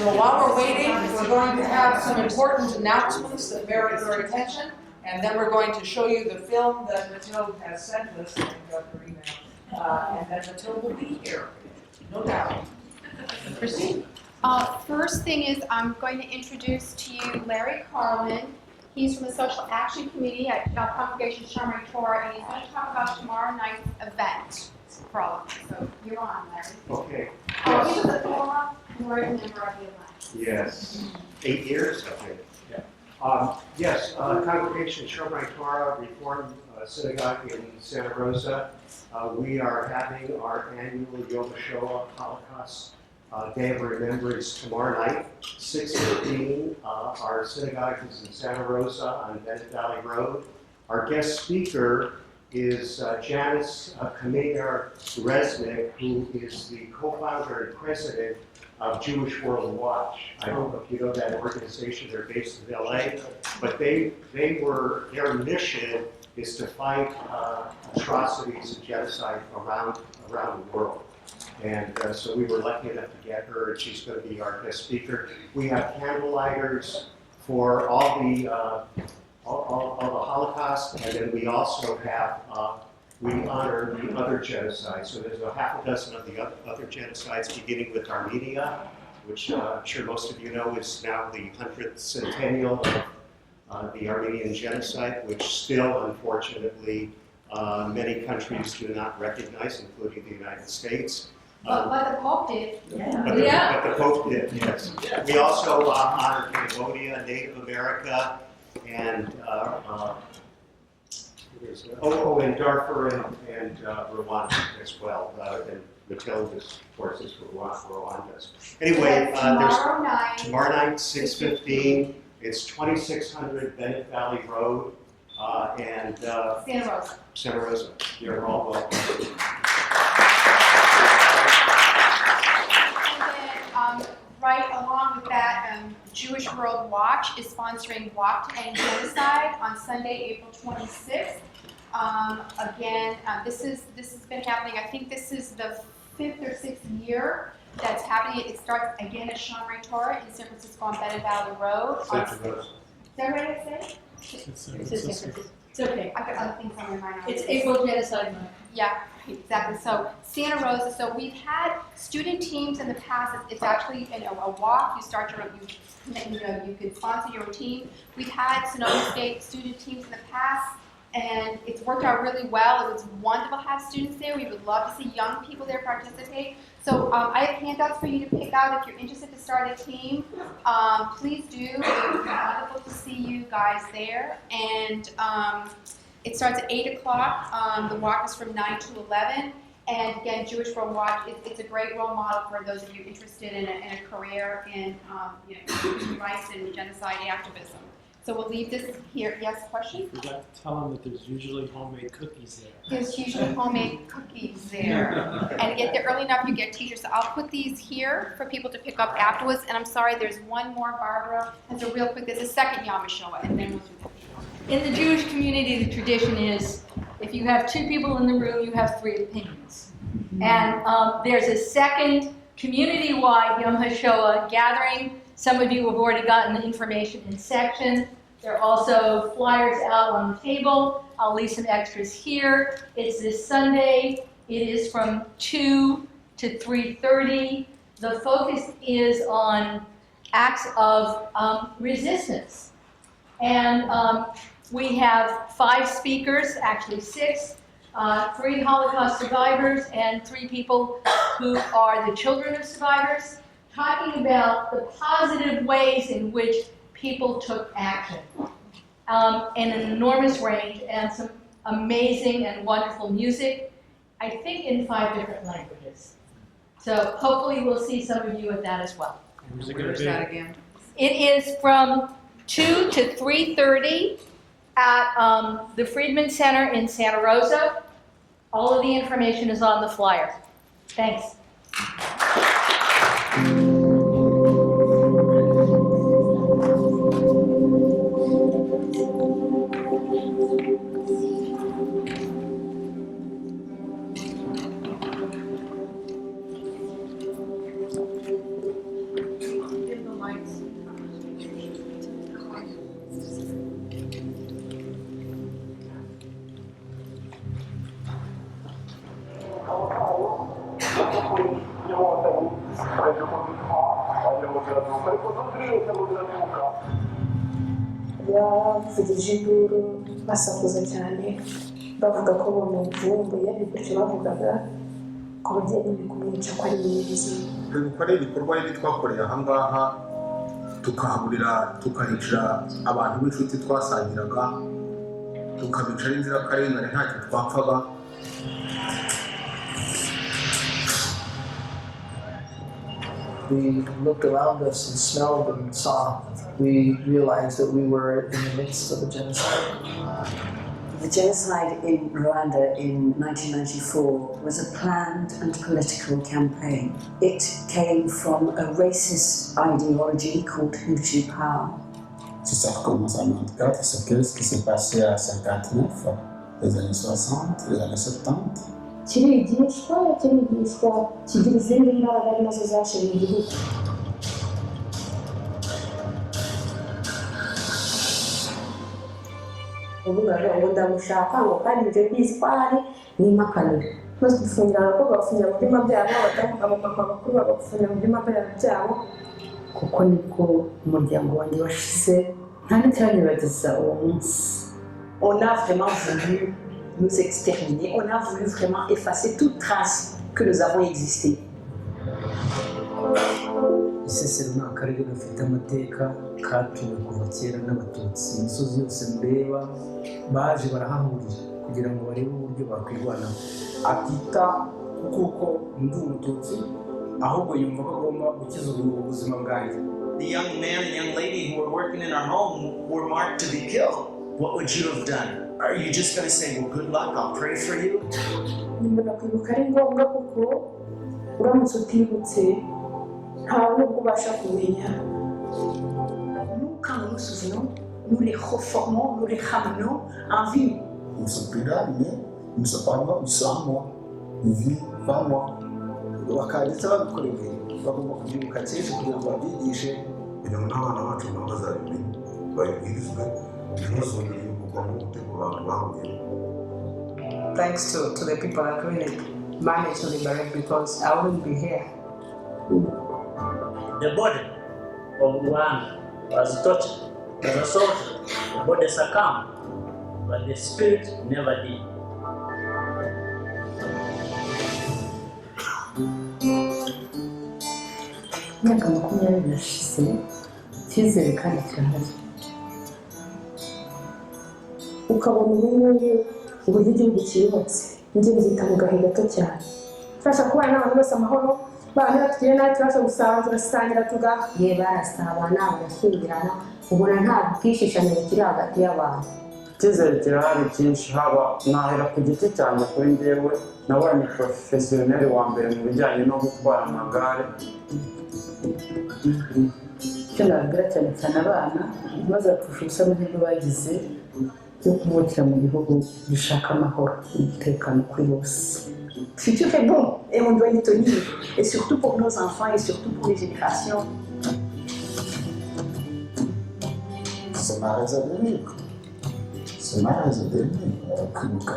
So while we're waiting, we're going to have some important announcements that merit your attention, and then we're going to show you the film that Mathilde has sent us, and got her email, and then Mathilde will be here, no doubt. Proceed. First thing is I'm going to introduce to you Larry Carlin. He's from the Social Action Committee at Congregation Shamrock Torah, and he's going to talk about tomorrow night's event for all of us. So you're on, Larry. Okay. He was a former member of the Alliance. Yes. 8 years, I think. Yeah. Yes, Congregation Shamrock Torah Reformed Synagogue in Santa Rosa. We are having our annual Yom HaShoah Holocaust Day of Remembrance tomorrow night, 6:15. Our synagogue is in Santa Rosa on Bennett Valley Road. Our guest speaker is Janice Kameier-Resnick, who is the co-founder and president of Jewish World Watch. I don't know if you know that organization. They're based in LA, but their mission is to fight atrocities and genocide around the world. And so we were lucky enough to get her, and she's going to be our guest speaker. We have candlelighters for all the Holocaust, and then we also have, we honor the other genocides. So there's a half a dozen of the other genocides, beginning with Armenia, which I'm sure most of you know is now the 100th centennial of the Armenian genocide, which still, unfortunately, many countries do not recognize, including the United States. But the Pope did. But the Pope did, yes. We also honor Cambodia, Native America, and and Darfur and Rwanda as well. And Mathilde, of course, is Rwanda's. Anyway, tomorrow night, 6:15. It's 2600 Bennett Valley Road, and Santa Rosa. Santa Rosa. You're all welcome. Right along with that, Jewish World Watch is sponsoring Walk to End Genocide on Sunday, April 26th. Again, this has been happening. I think this is the 5th or 6th year that's happening. It starts again at Shamrock Torah in San Francisco on Bennett Valley Road. Santa Rosa. Is that right to say? It's okay. I've got other things on my mind. It's April Genocide Month. Yeah, exactly. So Santa Rosa. So we've had student teams in the past. It's actually a walk. You start your own. You can sponsor your own team. We've had Sonoma State student teams in the past, and it's worked out really well. It was wonderful to have students there. We would love to see young people there participate. So I have handouts for you to pick out if you're interested to start a team. Please do. It would be wonderful to see you guys there. And it starts at 8 o'clock. The walk is from 9 to 11. And again, Jewish World Watch, it's a great role model for those of you interested in a career in human rights and genocide activism. So we'll leave this here. Yes, question? You forgot to tell them that there's usually homemade cookies there. There's usually homemade cookies there. And to get there early enough, you get t-shirts. So I'll put these here for people to pick up afterwards. And I'm sorry, there's one more, Barbara. And so real quick, there's a second Yom HaShoah, and then we'll do that. In the Jewish community, the tradition is if you have 2 people in the room, you have 3 opinions. And there's a second community-wide Yom HaShoah gathering. Some of you have already gotten the information in section. There are also flyers out on the table. I'll leave some extras here. It's this Sunday. It is from 2 to 3:30. The focus is on acts of resistance. And we have 5 speakers, actually 6, 3 Holocaust survivors and 3 people who are the children of survivors, talking about the positive ways in which people took action in an enormous range and some amazing and wonderful music, I think in 5 different languages. So hopefully we'll see some of you at that as well. Where's that again? It is from 2 to 3:30 at the Friedman Center in Santa Rosa. All of the information is on the flyer. Thanks. bavugije induru basakuza cyane bavuga ko bamuvumbuye bityo bavugaga ko bagiye kumwica ko ari mwiza. Gukora ibikorwa bibi twakoreye aha ngaha tukahaburira tukahicira abantu b'inshuti twasangiraga tukabicara inzirakarengane ntacyo twapfaga. We looked around us and smelled and saw. We realized that we were in the midst of a genocide. The genocide in Rwanda in 1994 was a planned and political campaign. It came from a racist ideology called Hutu power. Si ça recommence en 1994, c'est ce qui s'est passé à 59, les années 60, les années 70. kirigishwa kigira izindi mbaraga ari nazo zashyira mu gihugu. uvugaga ngo ndamushaka ngo kandi ibyo byitware ni impakanire maze dufungira abakobwa bafungira mu byuma byabo abapapa bakuru bagafungira mu byuma byabo kuko nibwo umuryango wanjye washize nta n'icyanyibageza uwo munsi. On a vraiment voulu nous exterminer, on a voulu vraiment effacer toute trace que nous avons existé. Isesero ni akarere gafite amateka katuwe kuva kera n'abatutsi. Imisozi yose mureba baje barahahurira kugira ngo barebe uburyo bakwirwanaho. Atita kuko ndi umututsi ahubwo yumva ko agomba gukiza ubuzima bwanjye. The young man and young lady who were working in our home were marked to be killed. What would you have done? Are you just going to say, well, good luck, I'll pray for you? Nimbona kwibuka ari ngombwa kuko uramutse utibutse ntawe nubwo ubasha kumenya. Nous, quand nous nous souvenons, nous les reformons, nous les ramenons en vie. On se pira, mais nous ne sommes pas morts, nous sommes morts. Nous vivons pas morts. bakanditse babikoreye bagomba kubyibuka kenshi kugira ngo babyigishe kugira ngo n'abana bacu nabo bazabimenye babibwirizwe ntibazongere kugwa mu mutego abantu bahuye. Thanks to the people that really managed to liberate because I wouldn't be here. The body of Rwanda was tortured, was assaulted, the body succumbed, but the spirit never did. Imyaka 20 yashize icyizere kandi kirahari. Ukabona ubu ngubu uburyo igihugu cyubatse njye mbyita mu gahe gato cyane. Turasha kubana n'abantu bose amahoro bana tugire nawe turasha gusangira tugaha ye barasabana barashyingirana ubona nta bwishishane bukiri hagati y'abantu. icyizere kirahari cyinshi haba nahera ku giti cyanjye kuri njyewe nabaye porofesiyoneri wa mbere mu bijyanye no gutwara amagare. Icyo nabwira cyane cyane abana bazapfusha ubusa n'ibyo bagize byo kumukira mu gihugu gishaka amahoro n'umutekano kuri bose. Le futur est bon et on doit y tenir, et surtout pour nos enfants et surtout pour les générations. C'est ma raison de vivre. C'est ma raison de vivre, kwibuka.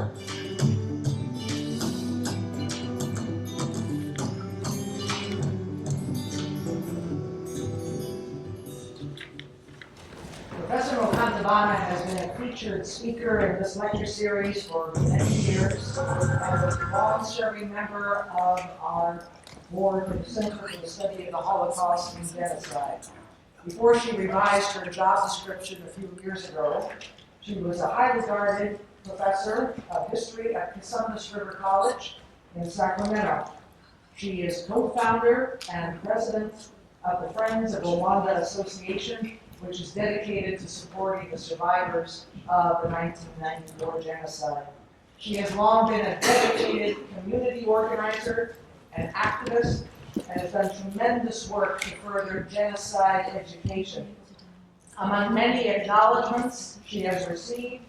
Professor Mukantabana has been a featured speaker in this lecture series for many years and was a long-serving member of our board of Center for the Study of the Holocaust and Genocide. Before she revised her job description a few years ago, she was a highly regarded professor of history at Cont River College in Sacramento. She is co-founder and president of the Friends of Rwanda Association, which is dedicated to supporting the survivors of the 1994 genocide. She has long been a dedicated community organizer and activist and has done tremendous work to further genocide education. Among many acknowledgements she has received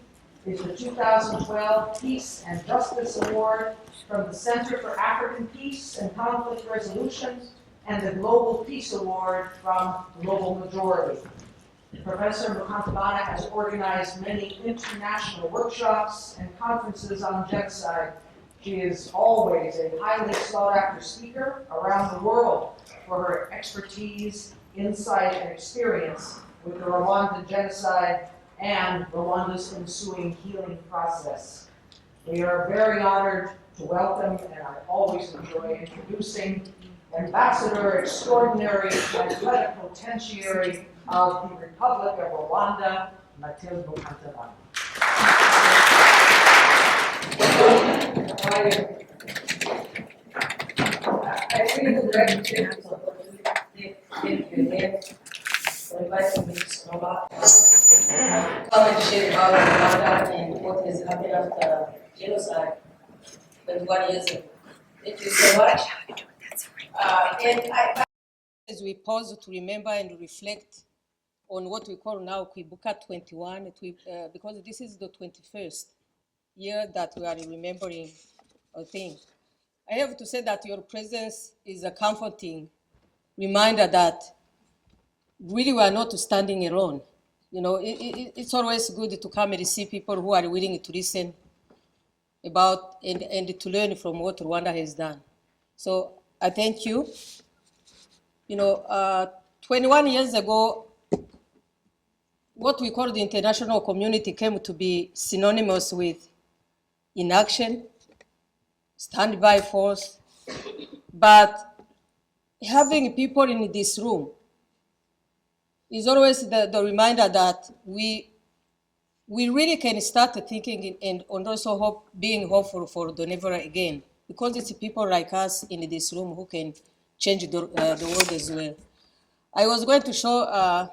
is the 2012 Peace and Justice Award from the Center for African Peace and Conflict Resolution and the Global Peace Award from Global Majority. Professor Mukantabana has organized many international workshops and conferences on genocide. She is always a highly sought-after speaker around the world for her expertise, insight, and experience with the Rwandan genocide and Rwanda's ensuing healing process. We are very honored to welcome, and I always enjoy introducing, Ambassador Extraordinary and Plenipotentiary of the Republic of Rwanda, Mathilde Mukantabana. I really would like to take this opportunity to thank you again for inviting me to Sonoma. Come and share about Rwanda and what has happened after genocide 21 years ago. Thank you so much. As we pause to remember and reflect on what we call now Kwibuka 21, because this is the 21st year that we are remembering a thing. I have to say that your presence is a comforting reminder that really we are not standing alone. You know, it's always good to come and see people who are willing to listen about and to learn from what Rwanda has done. So I thank you. You know, 21 years ago, what we call the international community came to be synonymous with inaction, standby force, but having people in this room is always the reminder that we really can start thinking and also being hopeful for the never again, because it's people like us in this room who can change the world as well. I was going to show a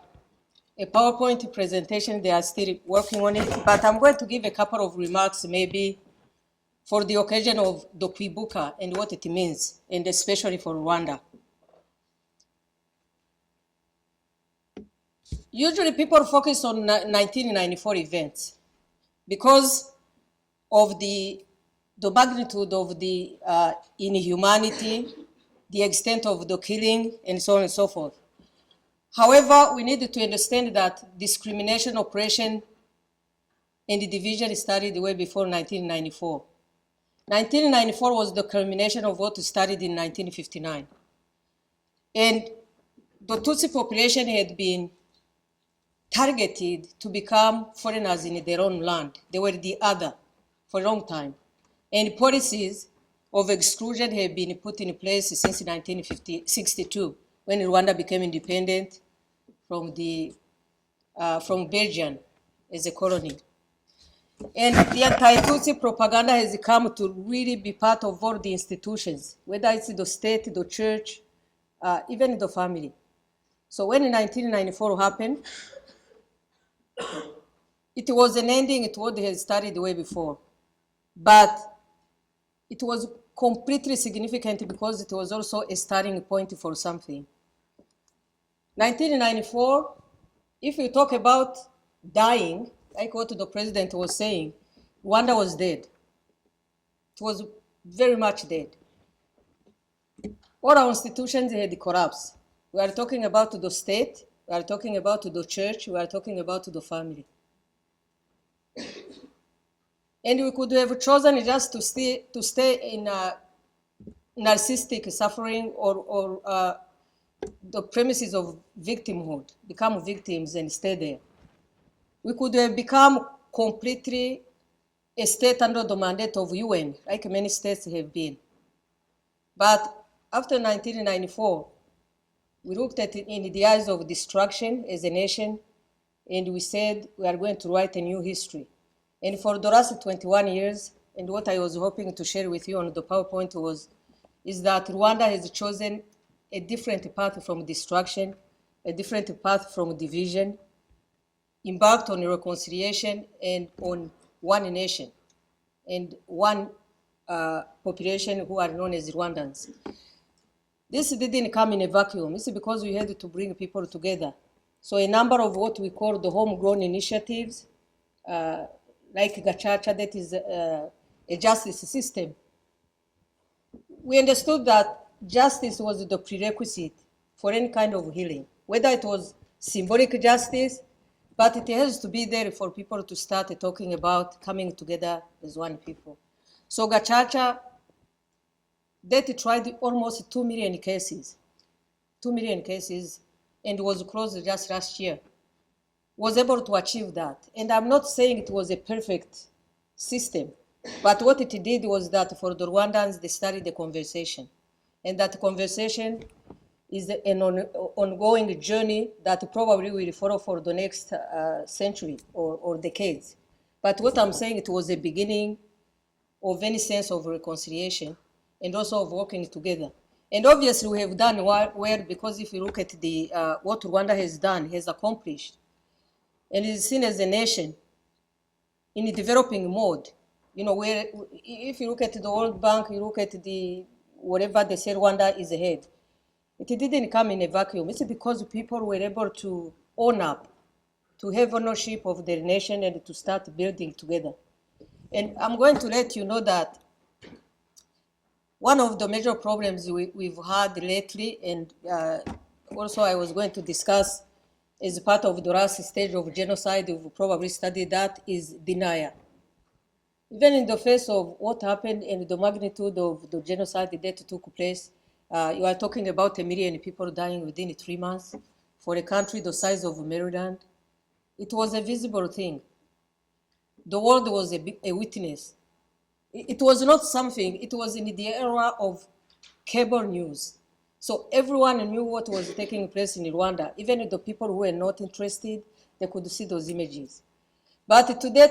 PowerPoint presentation. They are still working on it, but I'm going to give a couple of remarks maybe for the occasion of the Kwibuka and what it means, and especially for Rwanda. Usually people focus on 1994 events because of the magnitude of the inhumanity, the extent of the killing, and so on and so forth. However, we need to understand that discrimination, oppression, and division started way before 1994. 1994 was the culmination of what started in 1959. And the Tutsi population had been targeted to become foreigners in their own land. They were the other for a long time. And policies of exclusion have been put in place since 1962, when Rwanda became independent from Belgium as a colony. And the anti-Tutsi propaganda has come to really be part of all the institutions, whether it's the state, the church, even the family. So when 1994 happened, it was an ending to what they had started way before. But it was completely significant because it was also a starting point for something. 1994, if you talk about dying, like what the president was saying, Rwanda was dead. It was very much dead. All our institutions had collapsed. We are talking about the state, we are talking about the church, we are talking about the family. And we could have chosen just to stay in narcissistic suffering or the premises of victimhood, become victims and stay there. We could have become completely a state under the mandate of UN, like many states have been. But after 1994, we looked at it in the eyes of destruction as a nation, and we said we are going to write a new history. And for the last 21 years, and what I was hoping to share with you on the PowerPoint is that Rwanda has chosen a different path from destruction, a different path from division, embarked on reconciliation and on one nation and one population who are known as Rwandans. This didn't come in a vacuum. It's because we had to bring people together. So a number of what we call the homegrown initiatives, like Gacaca, that is a justice system. We understood that justice was the prerequisite for any kind of healing, whether it was symbolic justice, but it has to be there for people to start talking about coming together as one people. So Gacaca, that tried almost 2 million cases, and was closed just last year. was able to achieve that. And I'm not saying it was a perfect system, but what it did was that for the Rwandans, they started the conversation. And that conversation is an ongoing journey that probably will follow for the next century or decades. But what I'm saying, it was a beginning of any sense of reconciliation and also of working together. And obviously we have done well because if you look at the what Rwanda has done, has accomplished, and is seen as a nation in a developing mode. You know, where if you look at the World Bank, you look at the whatever they say Rwanda is ahead. It didn't come in a vacuum. It's because people were able to own up, to have ownership of their nation and to start building together. And I'm going to let you know that one of the major problems we've had lately, and also I was going to discuss as part of the last stage of genocide, we've probably studied that, is denial. Even in the face of what happened and the magnitude of the genocide that took place, you are talking about 1 million people dying within 3 months for a country the size of Maryland. It was a visible thing. The world was a witness. It was not something, it was in the era of cable news. So everyone knew what was taking place in Rwanda. Even the people who were not interested, they could see those images. But today,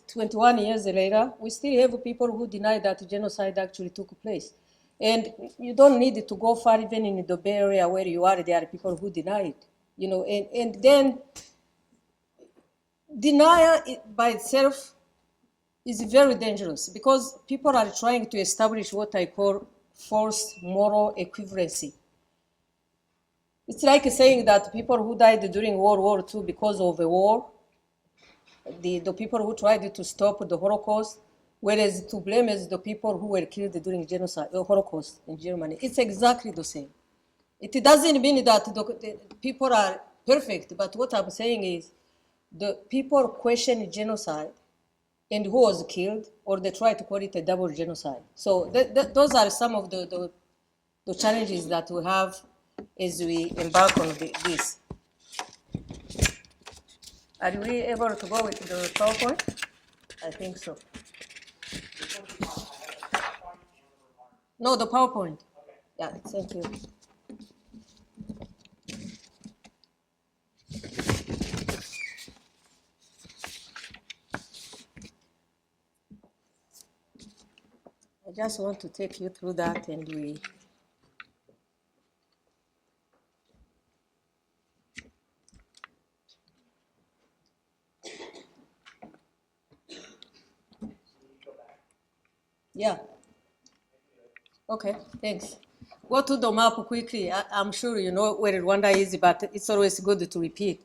21 years later, we still have people who deny that genocide actually took place. And you don't need to go far, even in the Bay Area where you are, there are people who deny it. You know, and then denial by itself is very dangerous because people are trying to establish what I call false moral equivalency. It's like saying that people who died during World War II because of a war, the people who tried to stop the Holocaust, whereas to blame is the people who were killed during genocide, the Holocaust in Germany. It's exactly the same. It doesn't mean that the people are perfect, but what I'm saying is the people question genocide and who was killed, or they try to call it a double genocide. So those are some of the challenges that we have as we embark on this. Are we able to go with the PowerPoint? I think so. No, the PowerPoint. Yeah, thank you. I just want to take you through that and we yeah. Okay, thanks. Go to the map quickly. I'm sure you know where Rwanda is, but it's always good to repeat.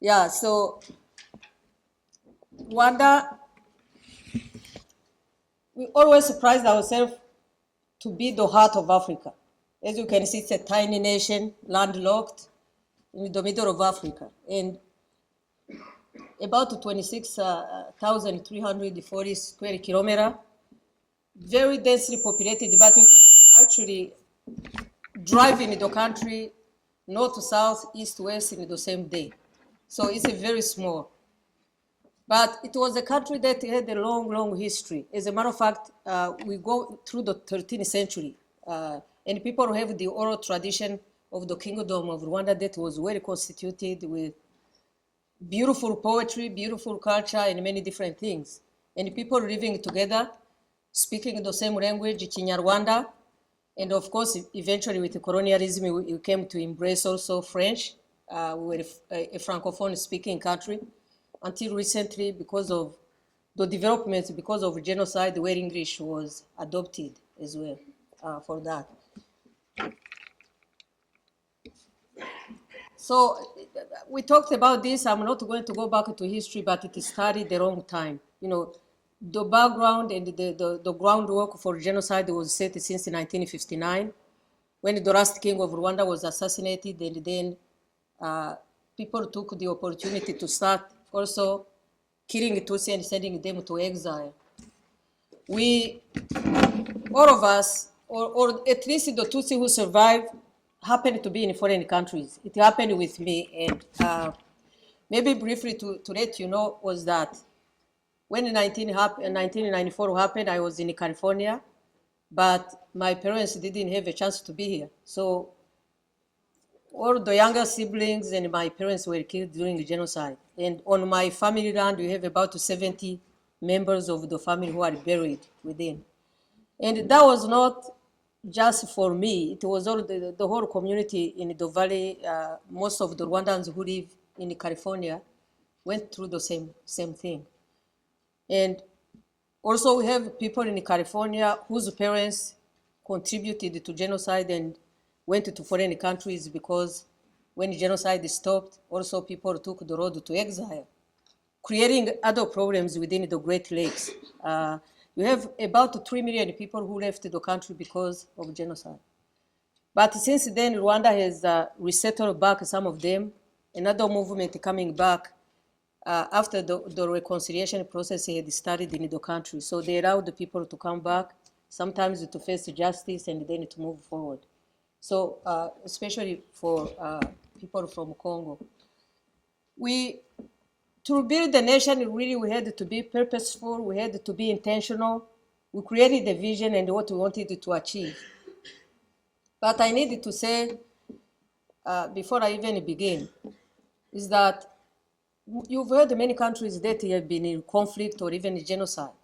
Yeah, so Rwanda, we always surprised ourselves to be the heart of Africa. As you can see, it's a tiny nation, landlocked in the middle of Africa. And about 26,340 square kilometers, very densely populated, but you can actually drive in the country north to south, east to west in the same day. So it's a very small. But it was a country that had a long, long history. As a matter of fact, we go through the 13th century, and people have the oral tradition of the Kingdom of Rwanda that was well constituted with beautiful poetry, beautiful culture, and many different things. And people living together, speaking the same language, Kinyarwanda, and of course, eventually with colonialism, we came to embrace also French. We were a Francophone speaking country until recently because of the developments, because of genocide, where English was adopted as well for that. So we talked about this. I'm not going to go back to history, but it started the wrong time. You know, the background and the groundwork for genocide was set since 1959, when the last king of Rwanda was assassinated, and then people took the opportunity to start also killing Tutsi and sending them to exile. We, all of us, or at least the Tutsi who survived, happened to be in foreign countries. It happened with me, and maybe briefly to let you know was that when 1994 happened, I was in California, but my parents didn't have a chance to be here. So all the younger siblings and my parents were killed during the genocide. And on my family land, we have about 70 members of the family who are buried within. And that was not just for me, it was all the whole community in the valley. Most of the Rwandans who live in California went through the same thing. And also we have people in California whose parents contributed to genocide and went to foreign countries because when genocide stopped, also people took the road to exile, creating other problems within the Great Lakes. You have about 3 million people who left the country because of genocide. But since then, Rwanda has resettled back some of them. Another movement coming back after the reconciliation process had started in the country. So they allowed the people to come back, sometimes to face justice and then to move forward. So especially for people from Congo. To build the nation, really we had to be purposeful, we had to be intentional. We created a vision and what we wanted to achieve. But I needed to say, before I even begin, is that you've heard many countries that have been in conflict or even genocide.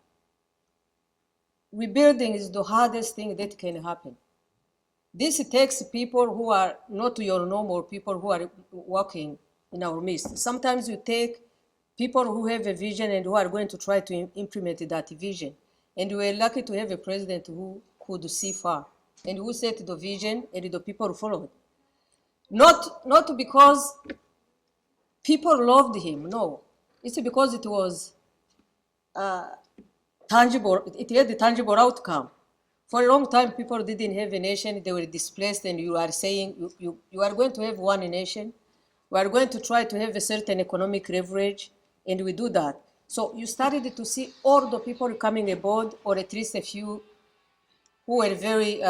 Rebuilding is the hardest thing that can happen. This takes people who are not your normal people who are working in our midst. Sometimes you take people who have a vision and who are going to try to implement that vision. And we are lucky to have a president who could see far and who set the vision and the people followed. Not because people loved him, no. It's because it was tangible, it had a tangible outcome. For a long time, people didn't have a nation, they were displaced, and you are saying you are going to have one nation. We are going to try to have a certain economic leverage, and we do that. So you started to see all the people coming aboard, or at least a few who were very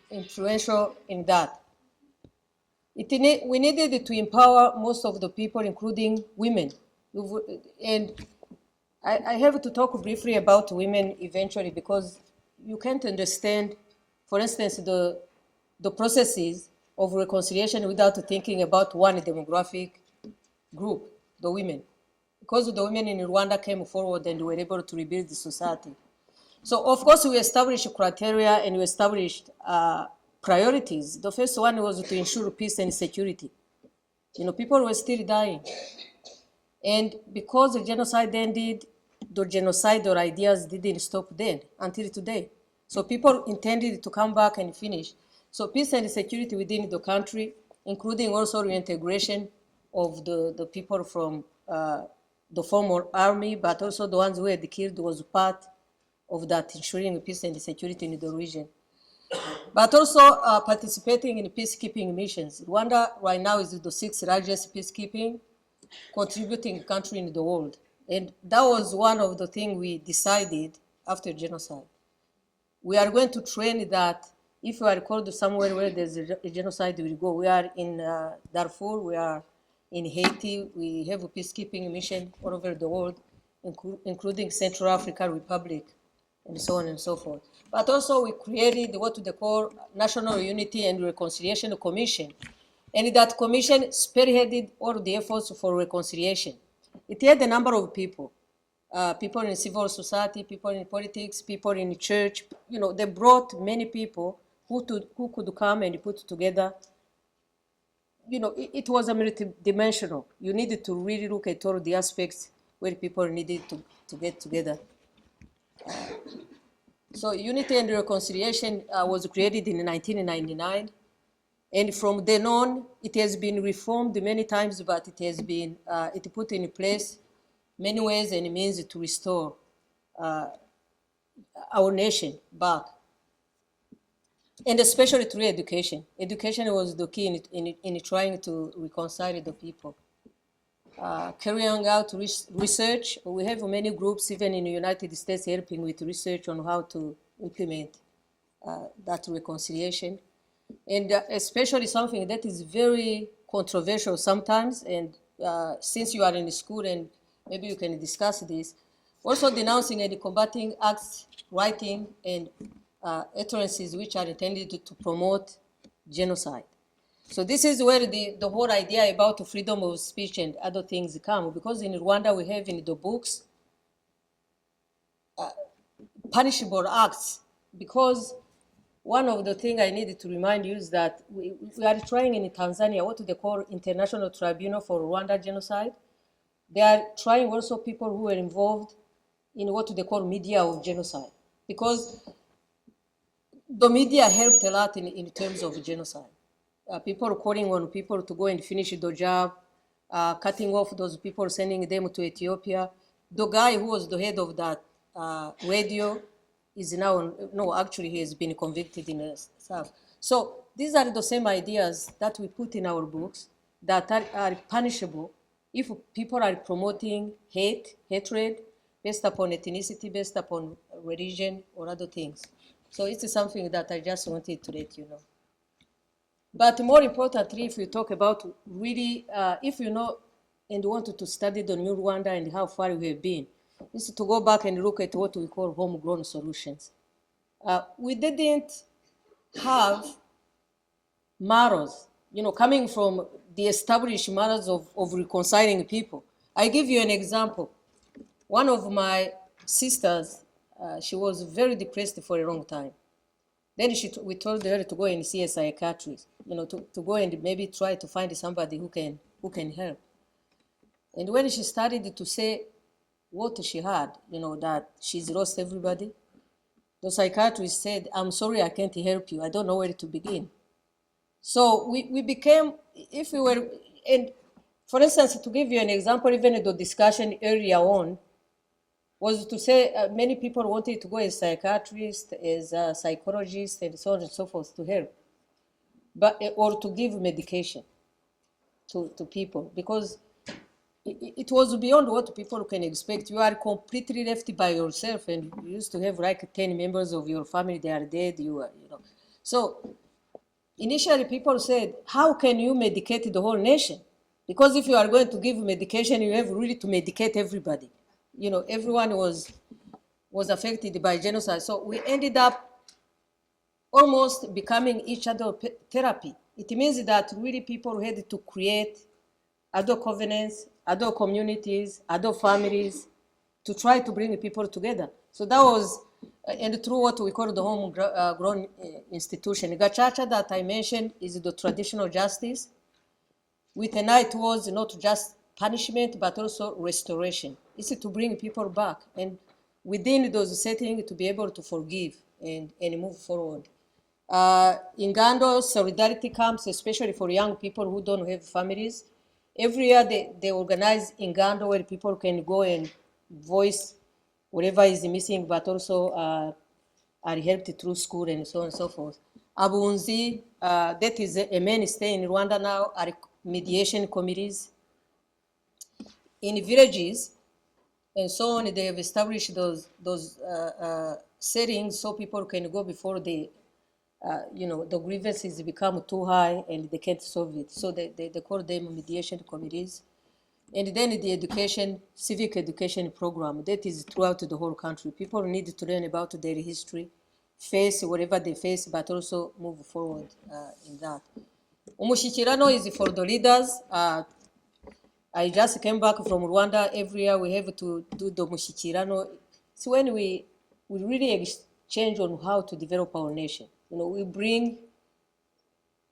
influential in that. We needed to empower most of the people, including women. And I have to talk briefly about women eventually because you can't understand, for instance, the processes of reconciliation without thinking about one demographic group, the women. Because the women in Rwanda came forward and were able to rebuild the society. So of course we established criteria and we established priorities. The first one was to ensure peace and security. People were still dying. And because the genocide ended, the genocidal ideas didn't stop then until today. So people intended to come back and finish. So peace and security within the country, including also reintegration of the people from the former army, but also the ones who had killed was part of that, ensuring peace and security in the region. But also participating in peacekeeping missions. Rwanda right now is the 6th largest peacekeeping contributing country in the world. And that was one of the things we decided after genocide. We are going to train that if you are called somewhere where there's a genocide, we will go. We are in Darfur, we are in Haiti, we have a peacekeeping mission all over the world, including Central African Republic, and so on and so forth. But also we created what they call National Unity and Reconciliation Commission. And that commission spearheaded all the efforts for reconciliation. It had a number of people, people in civil society, people in politics, people in the church. They brought many people who could come and put together. It was a multidimensional. You needed to really look at all the aspects where people needed to get together. So Unity and Reconciliation was created in 1999. And from then on, it has been reformed many times, but it has been put in place many ways and means to restore our nation back. And especially through education. Education was the key in trying to reconcile the people. Carrying out research, we have many groups, even in the United States, helping with research on how to implement that reconciliation. And especially something that is very controversial sometimes, and since you are in school and maybe you can discuss this, also denouncing and combating acts, writing, and utterances which are intended to promote genocide. So this is where the whole idea about freedom of speech and other things come, because in Rwanda we have in the books punishable acts, because one of the things I needed to remind you is that we are trying in Tanzania what they call International Tribunal for Rwanda Genocide. They are trying also people who were involved in what they call media of genocide, because the media helped a lot in terms of genocide. People calling on people to go and finish the job, cutting off those people, sending them to Ethiopia. The guy who was the head of that radio is now, no, actually he has been convicted in stuff. So these are the same ideas that we put in our books that are punishable if people are promoting hatred based upon ethnicity, based upon religion or other things. So it's something that I just wanted to let you know. But more importantly, if you talk about really, if you know and wanted to study the new Rwanda and how far we have been, is to go back and look at what we call homegrown solutions. We didn't have models, coming from the established models of reconciling people. I give you an example. One of my sisters, she was very depressed for a long time. Then we told her to go and see a psychiatrist, to go and maybe try to find somebody who can help. And when she started to say what she had, that she's lost everybody, the psychiatrist said, "I'm sorry, I can't help you. I don't know where to begin." So we became, if we were, and for instance, to give you an example, even the discussion earlier on was to say many people wanted to go as psychiatrists, as psychologists, and so on and so forth to help, or to give medication to people, because it was beyond what people can expect. You are completely left by yourself, and you used to have like 10 members of your family, they are dead, So initially people said, how can you medicate the whole nation? Because if you are going to give medication, you have really to medicate everybody. Everyone was affected by genocide. So we ended up almost becoming each other therapy. It means that really people had to create other covenants, other communities, other families, to try to bring people together. So that was, and through what we call the homegrown institution. Gacaca that I mentioned is the traditional justice, with an eye towards not just punishment, but also restoration. It's to bring people back, and within those settings to be able to forgive and move forward. In Gando, solidarity camps, especially for young people who don't have families. Every year they organize in Gando where people can go and voice whatever is missing, but also are helped through school and so on and so forth. Abunzi, that is a mainstay in Rwanda now, are mediation committees. In villages and so on, they have established those settings so people can go before the grievances become too high and they can't solve it. So they call them mediation committees. And then the civic education program, that is throughout the whole country. People need to learn about their history, face whatever they face, but also move forward in that. Umushyikirano is for the leaders. I just came back from Rwanda. Every year we have to do the Mushyikirano. It's when we really exchange on how to develop our nation. We bring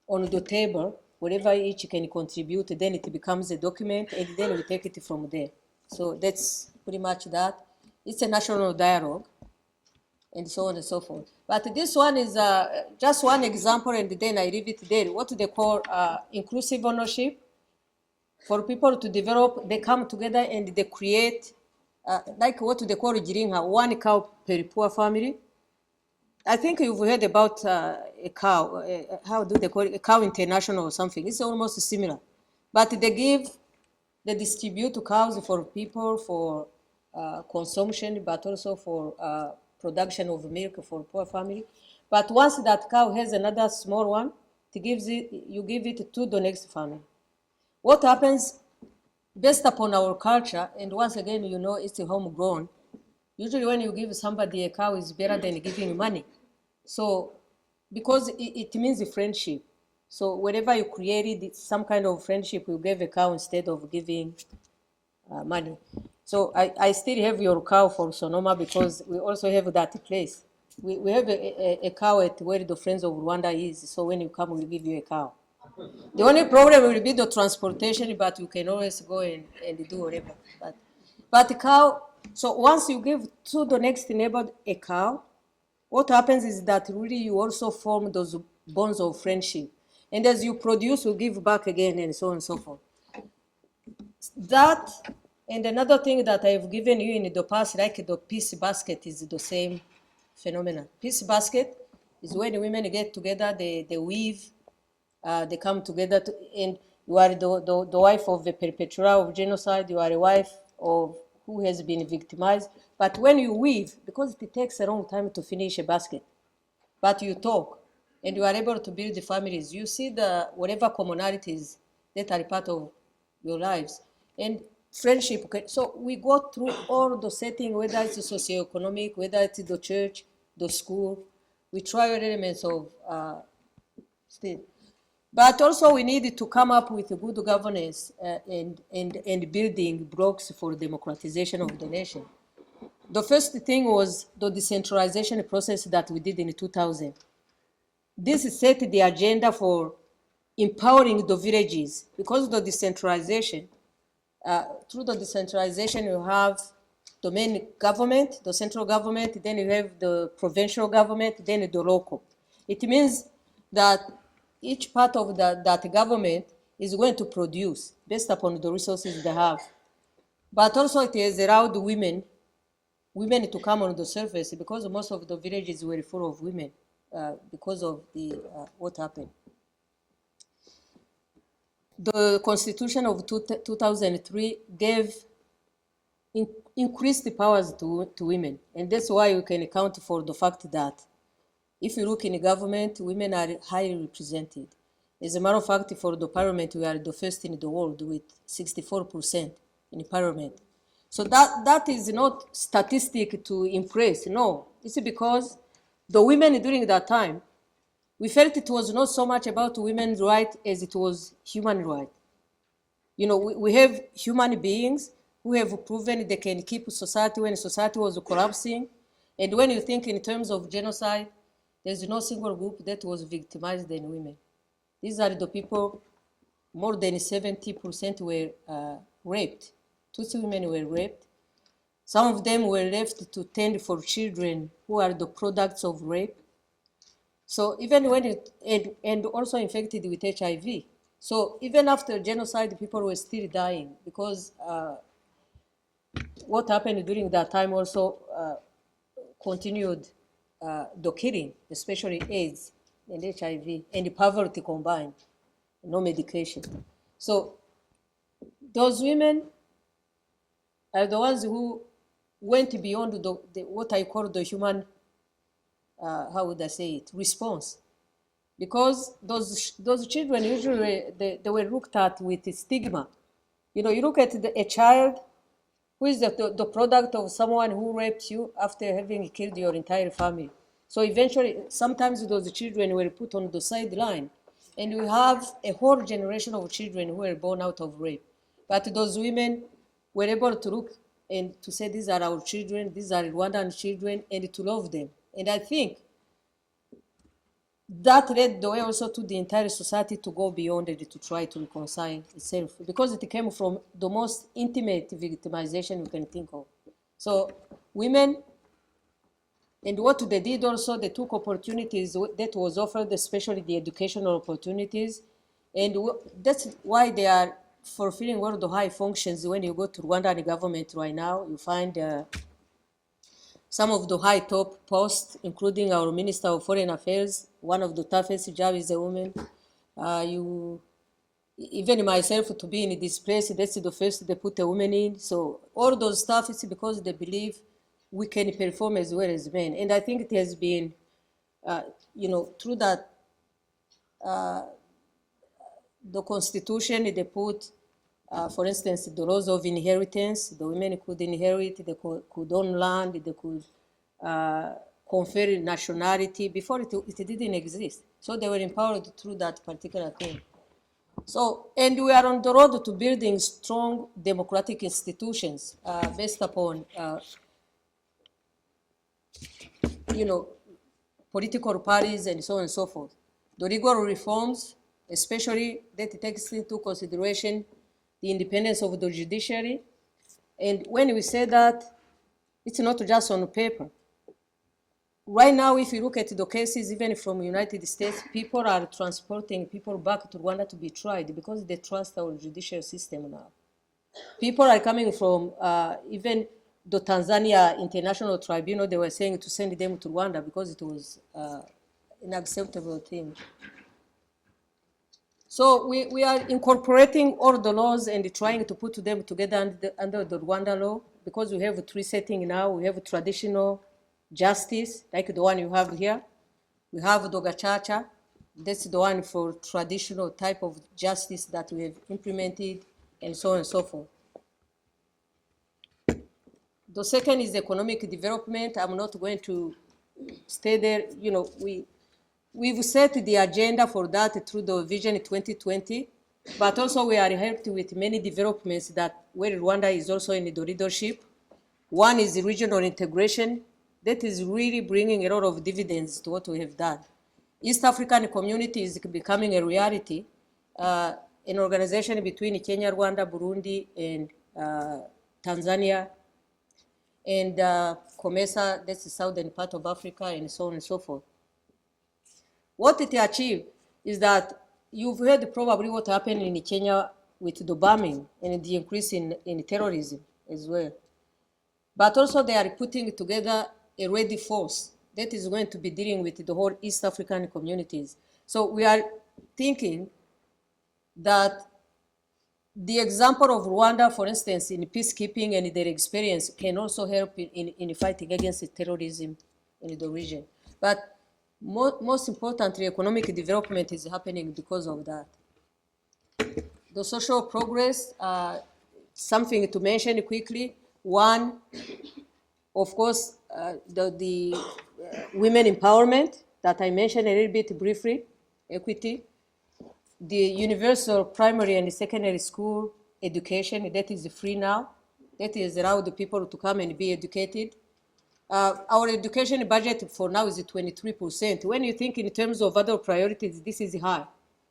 on the table whatever each can contribute, then it becomes a document, and then we take it from there. So that's pretty much that. It's a national dialogue, and so on and so forth. But this one is just one example, and then I leave it there. What they call inclusive ownership. For people to develop, they come together and they create, like what they call Girinka, one cow per poor family. I think you've heard about a cow, how do they call it? A cow international or something. It's almost similar. But they distribute cows for people for consumption, but also for production of milk for poor family. But once that cow has another small one, you give it to the next family. What happens based upon our culture, and once again, you know, it's homegrown. Usually when you give somebody a cow, it's better than giving money. So, because it means a friendship. So wherever you created some kind of friendship, you gave a cow instead of giving money. So I still have your cow for Sonoma because we also have that place. We have a cow at where the Friends of Rwanda is. So when you come, we'll give you a cow. The only problem will be the transportation, but you can always go and do whatever. But the cow, so once you give to the next neighbor a cow, what happens is that really you also form those bonds of friendship. And as you produce, you give back again and so on and so forth. That, and another thing that I've given you in the past, like the peace basket, is the same phenomenon. Peace basket is when women get together, they weave, they come together, and you are the wife of the perpetrator of genocide, you are a wife of who has been victimized. But when you weave, because it takes a long time to finish a basket, but you talk, and you are able to build the families, you see the whatever commonalities that are part of your lives. And friendship, so we go through all the setting, whether it's socioeconomic, whether it's the church, the school, we try all elements of state. But also we needed to come up with a good governance and building blocks for democratization of the nation. The first thing was the decentralization process that we did in 2000. This set the agenda for empowering the villages because of the decentralization. Through the decentralization, you have the main government, the central government, then you have the provincial government, then the local. It means that each part of that government is going to produce based upon the resources they have. But also it has allowed women to come on the surface because most of the villages were full of women because of the what happened. The Constitution of 2003 gave increased powers to women, and that's why we can account for the fact that if you look in the government, women are highly represented. As a matter of fact, for the parliament, we are the first in the world with 64% in the parliament. So that is not statistic to impress, no. It's because the women during that time, we felt it was not so much about women's rights as it was human rights. You know, we have human beings who have proven they can keep society when society was collapsing. And when you think in terms of genocide, there's no single group that was victimized than women. These are the people, more than 70% were raped. Tutsi women were raped. Some of them were left to tend for children who are the products of rape. So even when and also infected with HIV. So even after genocide, people were still dying because what happened during that time also continued the killing, especially AIDS and HIV, and poverty combined, no medication. So those women are the ones who went beyond what I call the human, how would I say it, response. Because those children usually, they were looked at with stigma. You know, you look at a child who is the product of someone who raped you after having killed your entire family. So eventually, sometimes those children were put on the sideline, and we have a whole generation of children who were born out of rape. But those women were able to look and to say, these are our children, these are Rwandan children, and to love them. And I think that led the way also to the entire society to go beyond it, to try to reconcile itself, because it came from the most intimate victimization you can think of. So women, and what they did also, they took opportunities that was offered, especially the educational opportunities, and that's why they are fulfilling one of the high functions. When you go to Rwandan government right now, you find some of the high top posts, including our Minister of Foreign Affairs. One of the toughest jobs is a woman. Even myself, to be in this place, that's the first they put a woman in. So all those stuff is because they believe we can perform as well as men. And I think it has been, you know, through that, the Constitution, they put For instance, the laws of inheritance, the women could inherit, they could own land, they could confer nationality. Before it didn't exist. So they were empowered through that particular thing. So, and we are on the road to building strong democratic institutions based upon, political parties and so on and so forth. The legal reforms, especially that takes into consideration the independence of the judiciary. And when we say that, it's not just on paper. Right now, if you look at the cases, even from the United States, people are transporting people back to Rwanda to be tried because they trust our judicial system now. People are coming from even the Tanzania International Tribunal, they were saying to send them to Rwanda because it was an acceptable thing. So we are incorporating all the laws and trying to put them together under the Rwanda law because we have three settings now. We have traditional justice, like the one you have here. We have the gacaca. That's the one for traditional type of justice that we have implemented, and so on and so forth. The second is economic development. I'm not going to stay there. We've set the agenda for that through the Vision 2020, but also we are helped with many developments where Rwanda is also in the leadership. One is regional integration. That is really bringing a lot of dividends to what we have done. East African community is becoming a reality, an organization between Kenya, Rwanda, Burundi, and Tanzania, and COMESA, that's the southern part of Africa, and so on and so forth. What it achieved is that you've heard probably what happened in Kenya with the bombing and the increase in terrorism as well. But also they are putting together a ready force that is going to be dealing with the whole East African communities. So we are thinking that the example of Rwanda, for instance, in peacekeeping and their experience can also help in fighting against terrorism in the region. But most importantly, economic development is happening because of that. The social progress, something to mention quickly. One, of course, the women empowerment that I mentioned a little bit briefly, equity. The universal primary and secondary school education, that is free now. That is allowed the people to come and be educated. Our education budget for now is 23%. When you think in terms of other priorities, this is high.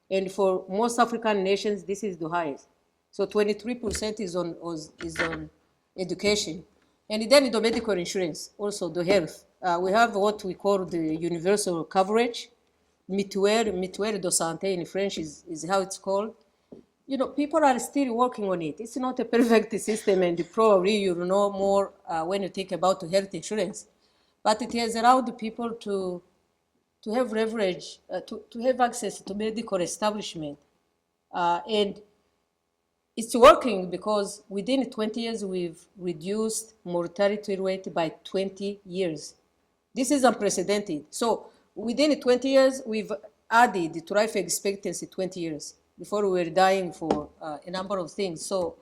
And for most African nations, this is the highest. So 23% is on education. And then the medical insurance, also the health. We have what we call the universal coverage. Mutuelle de santé in French is how it's called. People are still working on it. It's not a perfect system, and probably you'll know more when you think about health insurance. But it has allowed people to have leverage, to have access to medical establishment. And it's working because within 20 years, we've reduced mortality rate by 20 years. This is unprecedented. So within 20 years, we've added to life expectancy 20 years. Before we were dying for a number of things. So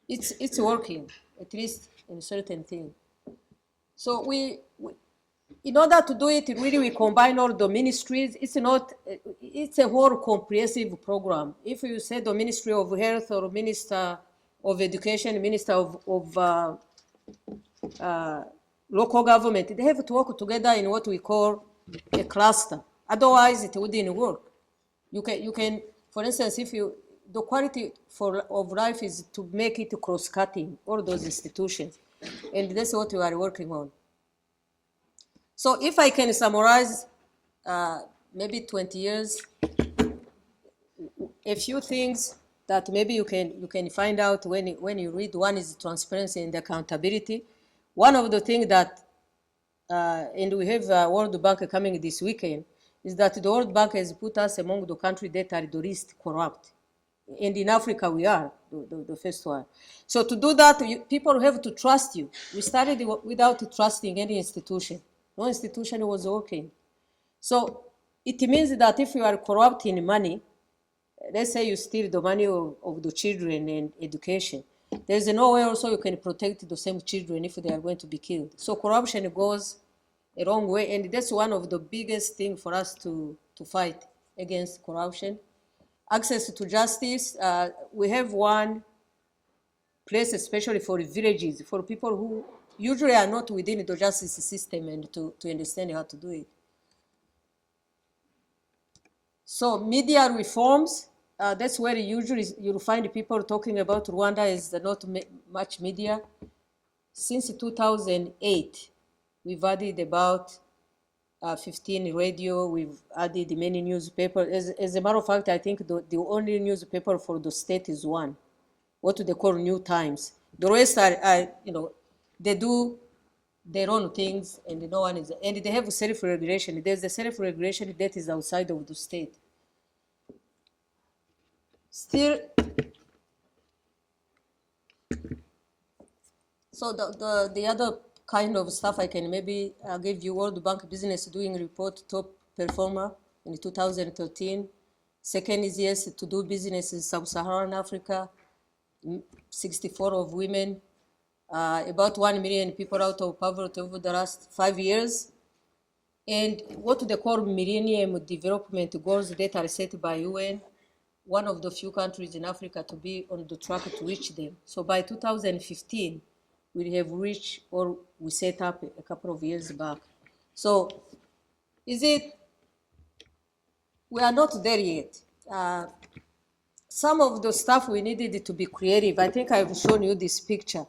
it's working, at least in certain things. So we in order to do it, really we combine all the ministries. It's a whole comprehensive program. If you say the Ministry of Health or Minister of Education, Minister of local government, they have to work together in what we call a cluster. Otherwise, it wouldn't work. You can. For instance, the quality of life is to make it cross-cutting, all those institutions. And that's what we are working on. So if I can summarize maybe 20 years, a few things that maybe you can find out when you read. One is transparency and accountability. One of the things that, and we have World Bank coming this weekend, is that the World Bank has put us among the countries that are the least corrupt. And in Africa, we are the first one. So to do that, people have to trust you. We started without trusting any institution. No institution was working. So it means that if you are corrupt in money, let's say you steal the money of the children and education. There's no way also you can protect the same children if they are going to be killed. So corruption goes a long way, and that's one of the biggest things for us to fight against corruption. Access to justice, we have one place especially for villages, for people who usually are not within the justice system and to understand how to do it. So media reforms, that's where usually you'll find people talking about Rwanda is not much media. Since 2008, we've added about 15 radio, we've added many newspapers. As a matter of fact, I think the only newspaper for the state is one, what they call New Times. The rest are they do their own things, and no one is, and they have self-regulation. There's a self-regulation that is outside of the state. Still, so the other kind of stuff I can maybe give you: World Bank Business Doing Report, top performer in 2013. Second is yes, to do business in Sub-Saharan Africa, 64 of women, about 1 million people out of poverty over the last 5 years. And what they call Millennium Development Goals that are set by UN, one of the few countries in Africa to be on the track to reach them. So by 2015, we have reached, or we set up a couple of years back. So we are not there yet. Some of the stuff we needed to be creative. I think I've shown you this picture.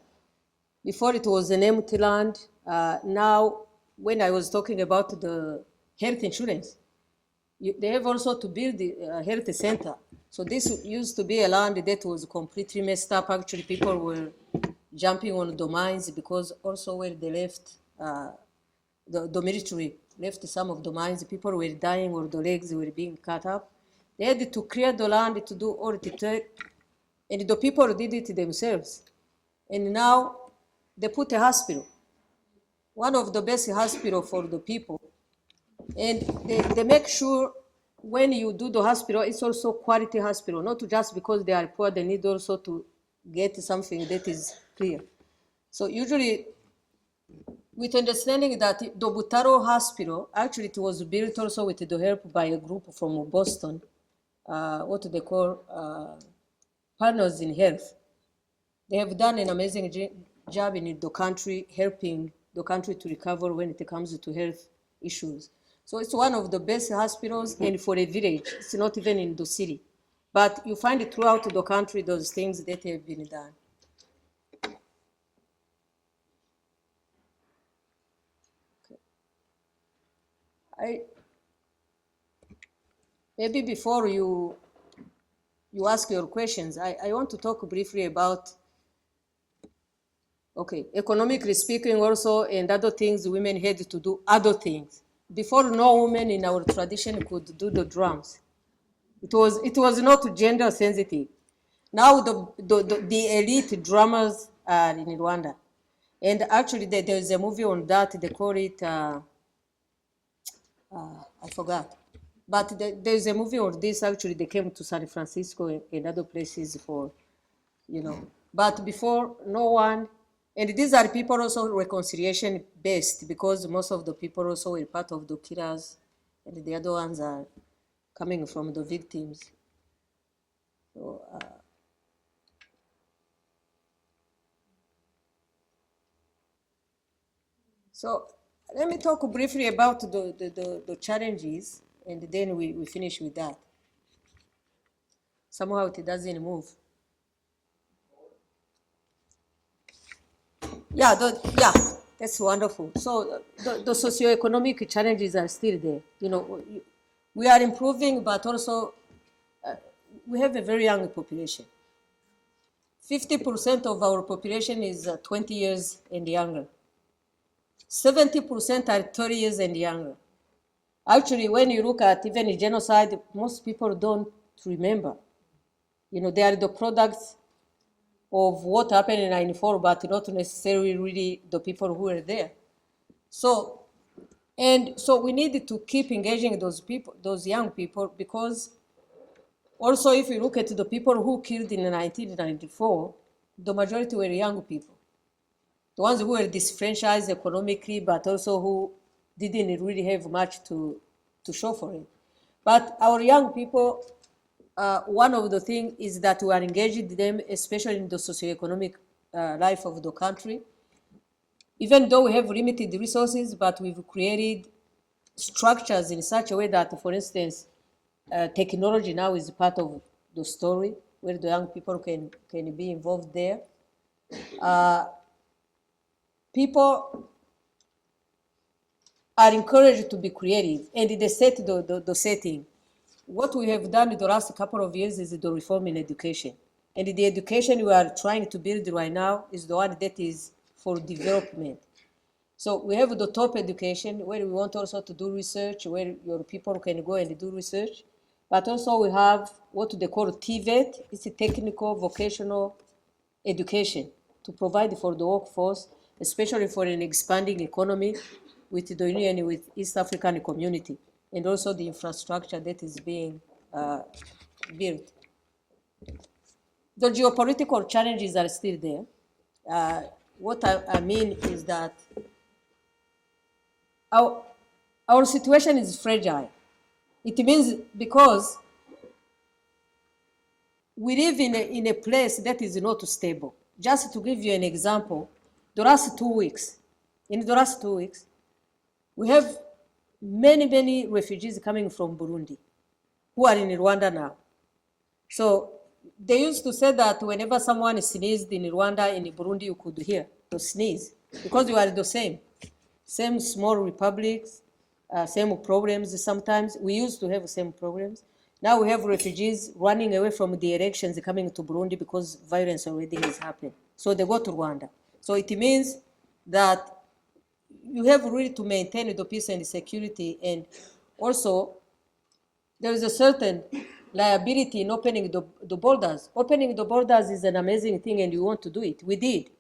Before it was an empty land. Now, when I was talking about the health insurance, they have also to build a health center. So this used to be a land that was completely messed up. Actually, people were jumping on the mines because also where they left, the military left some of the mines, people were dying or the legs were being cut up. They had to clear the land to do all the, and the people did it themselves. And now they put a hospital, one of the best hospitals for the people. And they make sure when you do the hospital, it's also quality hospital, not just because they are poor, they need also to get something that is clear. So usually, with understanding that the Butaro Hospital, actually it was built also with the help by a group from Boston, what they call Partners in Health. They have done an amazing job in the country, helping the country to recover when it comes to health issues. So it's one of the best hospitals, and for a village, it's not even in the city. But you find it throughout the country, those things that have been done. Maybe before you ask your questions, I want to talk briefly about, economically speaking also, and other things women had to do other things. Before, no woman in our tradition could do the drums. It was not gender sensitive. Now the elite drummers are in Rwanda. And actually there's a movie on that, they call it, I forgot. But there's a movie on this, actually they came to San Francisco and other places for, But before, no one, and these are people also reconciliation based, because most of the people also were part of the killers, and the other ones are coming from the victims. So let me talk briefly about the challenges, and then we finish with that. Somehow it doesn't move. Yeah, that's wonderful. So the socioeconomic challenges are still there. We are improving, but also we have a very young population. 50% of our population is 20 years and younger. 70% are 30 years and younger. Actually, when you look at even genocide, most people don't remember. They are the products of what happened in 94, but not necessarily really the people who were there. So we needed to keep engaging those people, those young people, because Also, if you look at the people who killed in 1994, the majority were young people. The ones who were disfranchised economically, but also who didn't really have much to show for it. But our young people, one of the things is that we are engaging them, especially in the socioeconomic life of the country. Even though we have limited resources, but we've created structures in such a way that, for instance, technology now is part of the story, where the young people can be involved there. People are encouraged to be creative, and they set the setting. What we have done in the last couple of years is the reform in education. And the education we are trying to build right now is the one that is for development. So we have the top education, where we want also to do research, where your people can go and do research. But also we have what they call TVET, it's a technical vocational education to provide for the workforce, especially for an expanding economy with the Union, with East African community, and also the infrastructure that is being built. The geopolitical challenges are still there. What I mean is that our situation is fragile. It means because we live in a place that is not stable. Just to give you an example, in the last 2 weeks, we have many refugees coming from Burundi who are in Rwanda now. So they used to say that whenever someone sneezed in Rwanda, in Burundi, you could hear the sneeze, because you are the same small republics, same problems sometimes. We used to have the same problems. Now we have refugees running away from the elections coming to Burundi because violence already has happened. So they go to Rwanda. So it means that you have really to maintain the peace and security, and also there is a certain liability in opening the borders. Opening the borders is an amazing thing, and you want to do it. We did.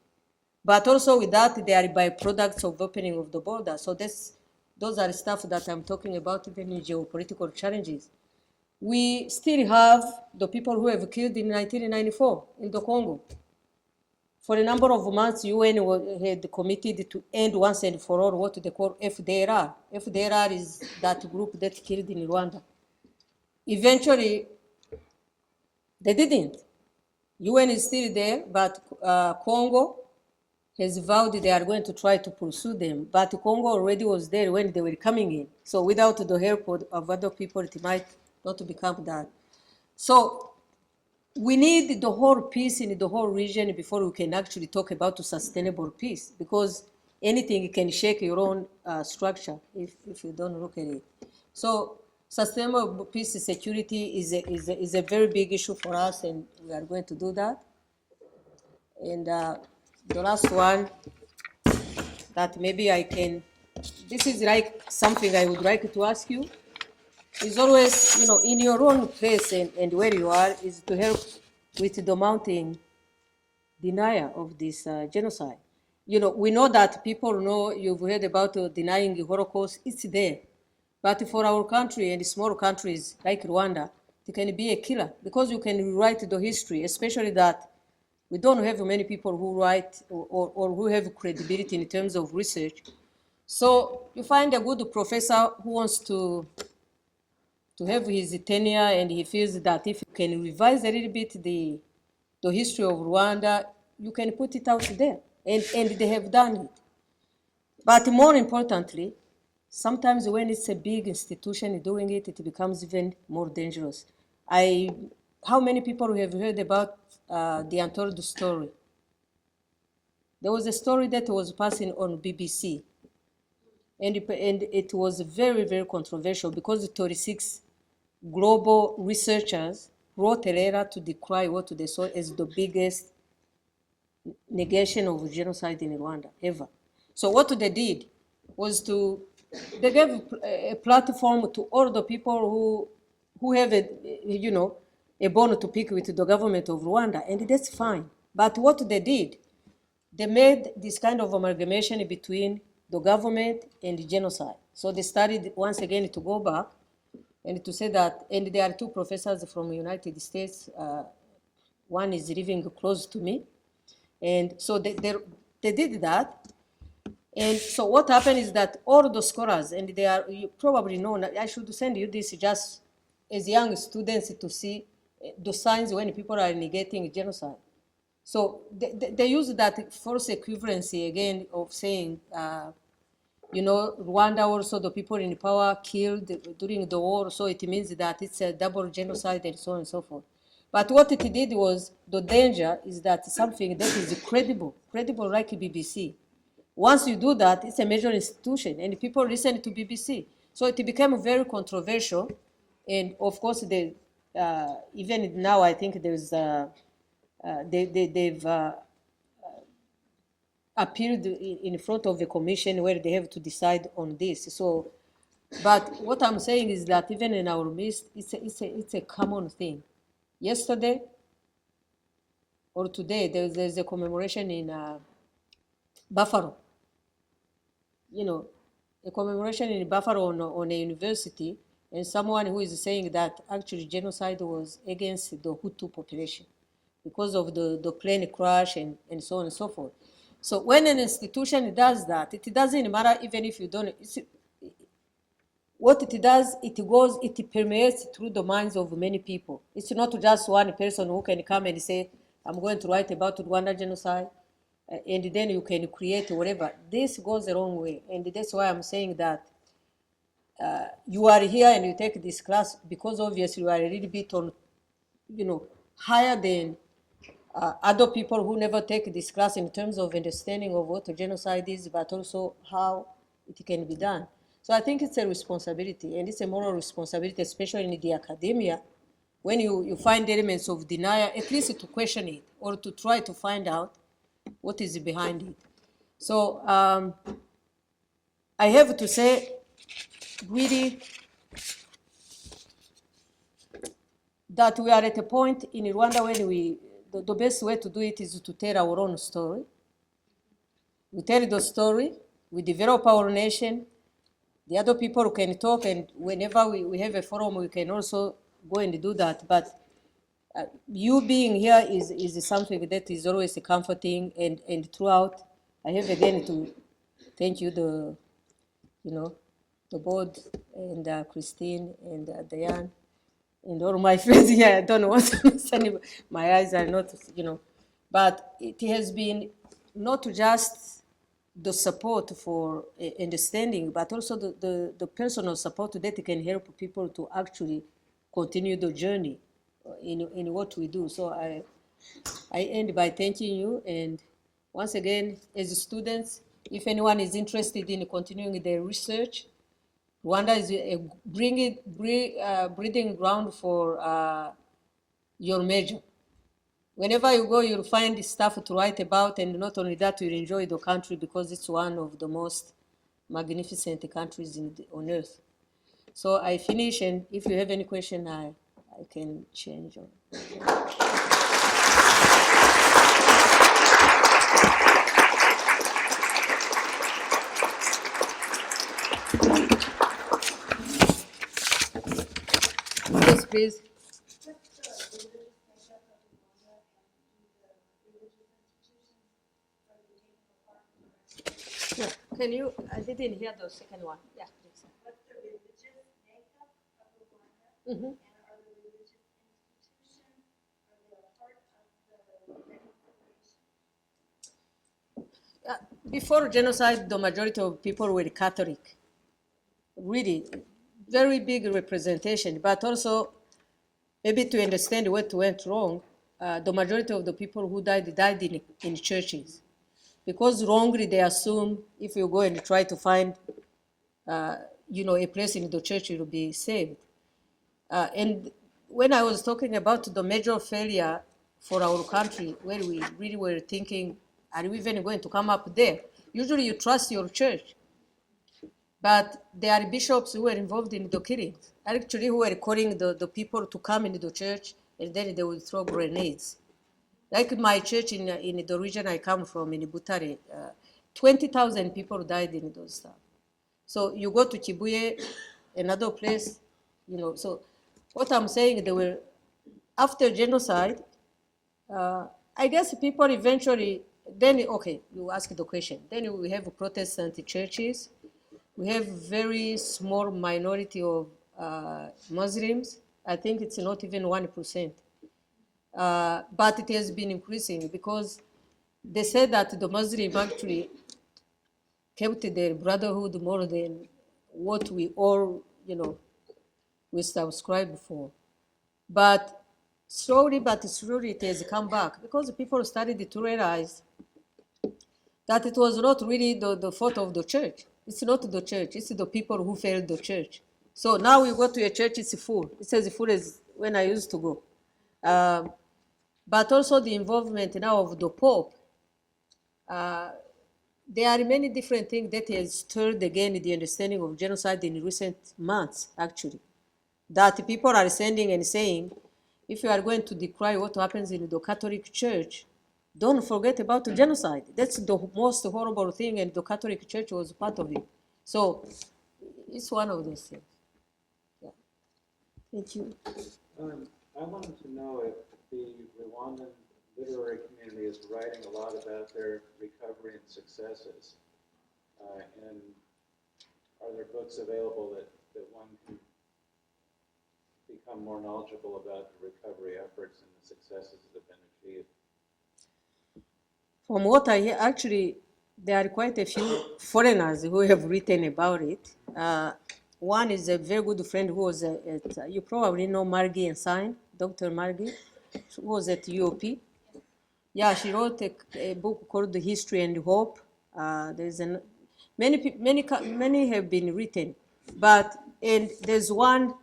But also with that, they are byproducts of opening of the border. So those are stuff that I'm talking about, even in geopolitical challenges. We still have the people who have killed in 1994 in the Congo. For a number of months, UN had committed to end once and for all what they call FDLR. FDLR is that group that killed in Rwanda. Eventually, they didn't. UN is still there, but Congo has vowed they are going to try to pursue them. But Congo already was there when they were coming in. So without the help of other people, it might not become that. So we need the whole peace in the whole region before we can actually talk about sustainable peace, because anything can shake your own structure if you don't look at it. So sustainable peace and security is a very big issue for us, and we are going to do that. And the last one that maybe I can, this is like something I would like to ask you, is always, in your own place and where you are, is to help with the mounting denial of this genocide. We know that people know, you've heard about denying the Holocaust, it's there. But for our country and small countries like Rwanda, it can be a killer, because you can rewrite the history, especially that we don't have many people who write or who have credibility in terms of research. So you find a good professor who wants to have his tenure, and he feels that if you can revise a little bit the history of Rwanda, you can put it out there, and they have done it. But more importantly, sometimes when it's a big institution doing it, it becomes even more dangerous. How many people have heard about the Untold story? There was a story that was passing on BBC, and it was very controversial, because 36 global researchers wrote a letter to decry what they saw as the biggest negation of genocide in Rwanda ever. So what they did was they gave a platform to all the people who have a bone to pick with the government of Rwanda, and that's fine. But what they did, they made this kind of amalgamation between the government and the genocide. So they started once again to go back and to say that, and there are two professors from the United States. One is living close to me, and so they did that. And so what happened is that all the scholars, and they are, you probably know, I should send you this just as young students to see the signs when people are negating genocide. So they use that false equivalency again of saying, Rwanda also, the people in power killed during the war, so it means that it's a double genocide and so on and so forth. But what it did was, the danger is that something that is credible like BBC. Once you do that, it's a major institution, and people listen to BBC. So it became very controversial, and of course, even now I think there's they've appeared in front of the commission where they have to decide on this. So, but what I'm saying is that even in our midst, it's a common thing. Yesterday or today, there's a commemoration in Buffalo. A commemoration in Buffalo on a university, and someone who is saying that actually genocide was against the Hutu population because of the plane crash and so on and so forth. So when an institution does that, it doesn't matter even if you don't. What it does, it permeates through the minds of many people. It's not just one person who can come and say, I'm going to write about Rwanda genocide, and then you can create whatever. This goes the wrong way, and that's why I'm saying that you are here and you take this class because obviously you are a little bit on, higher than other people who never take this class in terms of understanding of what a genocide is, but also how it can be done. So I think it's a responsibility, and it's a moral responsibility, especially in the academia, when you find elements of denial, at least to question it or to try to find out what is behind it. So I have to say, really, that we are at a point in Rwanda when the best way to do it is to tell our own story. We tell the story, we develop our nation, the other people can talk, and whenever we have a forum, we can also go and do that. But you being here is something that is always comforting, and throughout, I have again to thank you, the board, and Christine, and Diane, and all my friends here. I don't know what to say. My eyes are not, but it has been not just the support for understanding, but also the personal support that can help people to actually continue the journey in what we do. So I end by thanking you, and once again, as students, if anyone is interested in continuing their research, Rwanda is a breeding ground for your major. Whenever you go, you'll find stuff to write about, and not only that, you'll enjoy the country because it's one of the most magnificent countries on earth. So I finish, and if you have any question, I can change on. Yes, please. Yeah. Can you, I didn't hear the second one. Yeah, please. What's the religious makeup of Rwanda? Mm-hmm. And are the religious institutions, are they a part of the reconciliation? Before genocide, the majority of people were Catholic. Really, very big representation, but also maybe to understand what went wrong, the majority of the people who died in churches. Because wrongly they assume if you go and try to find, a place in the church, you'll be saved. And when I was talking about the major failure for our country, where we really were thinking, are we even going to come up there? Usually you trust your church. But there are bishops who were involved in the killings, actually who were calling the people to come into the church, and then they would throw grenades. Like my church in the region I come from, in Butare, 20,000 people died in those stuff. So you go to Kibuye, another place, So what I'm saying, they were, after genocide, I guess people eventually, then, okay, you ask the question. Then we have Protestant churches. We have very small minority of Muslims. I think it's not even 1%. But it has been increasing because they said that the Muslim actually kept their brotherhood more than what we all, we subscribe for. But slowly it has come back because people started to realize that it was not really the fault of the church. It's not the church, it's the people who failed the church. So now we go to a church, it's full. It's as full as when I used to go. But also the involvement now of the Pope. There are many different things that has stirred again the understanding of genocide in recent months, actually. That people are sending and saying, if you are going to decry what happens in the Catholic Church, don't forget about the genocide. That's the most horrible thing, and the Catholic Church was part of it. So it's one of those things. Yeah. Thank you. I wanted to know if the Rwandan literary community is writing a lot about their recovery and successes, and are there books available that one can become more knowledgeable about the recovery efforts and the successes that have been achieved? From what I hear, actually, there are quite a few foreigners who have written about it. One is a very good friend who was at, you probably know Margie and Sign, Dr. Margie, who was at UOP. Yeah, she wrote a book called The History and Hope. Many have been written, and there's one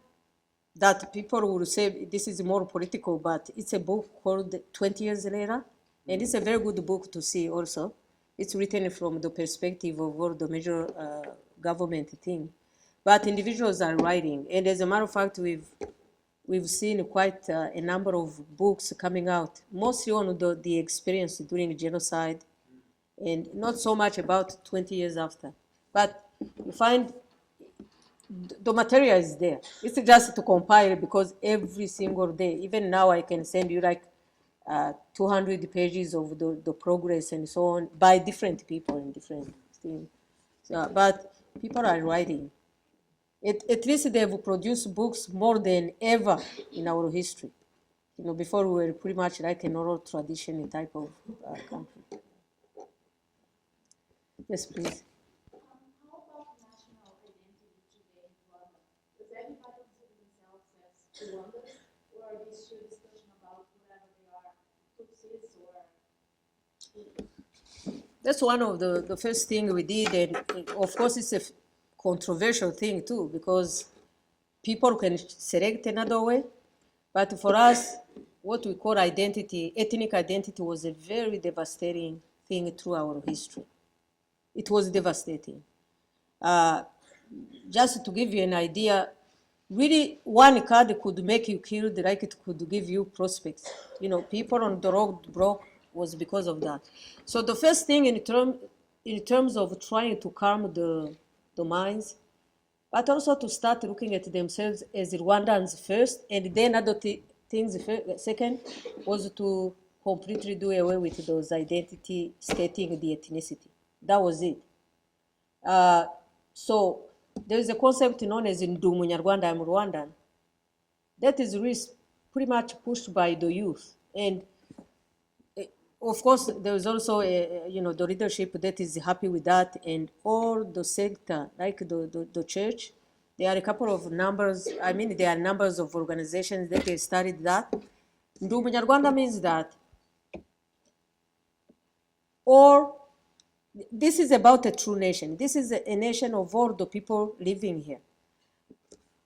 that people will say this is more political, but it's a book called 20 Years Later, and it's a very good book to see also. It's written from the perspective of all the major government thing. But individuals are writing, and as a matter of fact, we've seen quite a number of books coming out, mostly on the experience during genocide, and not so much about 20 years after. But you find the material is there. It's just to compile, because every single day, even now I can send you like 200 pages of the progress and so on by different people in different things. So, but people are writing. At least they have produced books more than ever in our history. Before we were pretty much like an oral tradition type of country. Yes, please. How about national identity today in Rwanda? Does everybody consider themselves as Rwandans, or are they still discussion about whatever they are, Tutsis or? That's one of the first things we did, and of course it's a controversial thing too, because people can select another way, but for us, what we call identity, ethnic identity, was a very devastating thing through our history. It was devastating. Just to give you an idea, really one card could make you killed, like it could give you prospects. People on the road broke was because of that. So the first thing in terms of trying to calm the minds, but also to start looking at themselves as Rwandans first, and then other things second, was to completely do away with those identity stating the ethnicity. That was it. So there is a concept known as Ndi Umunyarwanda, I'm Rwandan. That is really pretty much pushed by the youth. And of course, there is also the leadership that is happy with that, and all the sector, like the church. There are a couple of numbers, there are numbers of organizations that have studied that. Ndi Umunyarwanda means that this is about a true nation. This is a nation of all the people living here.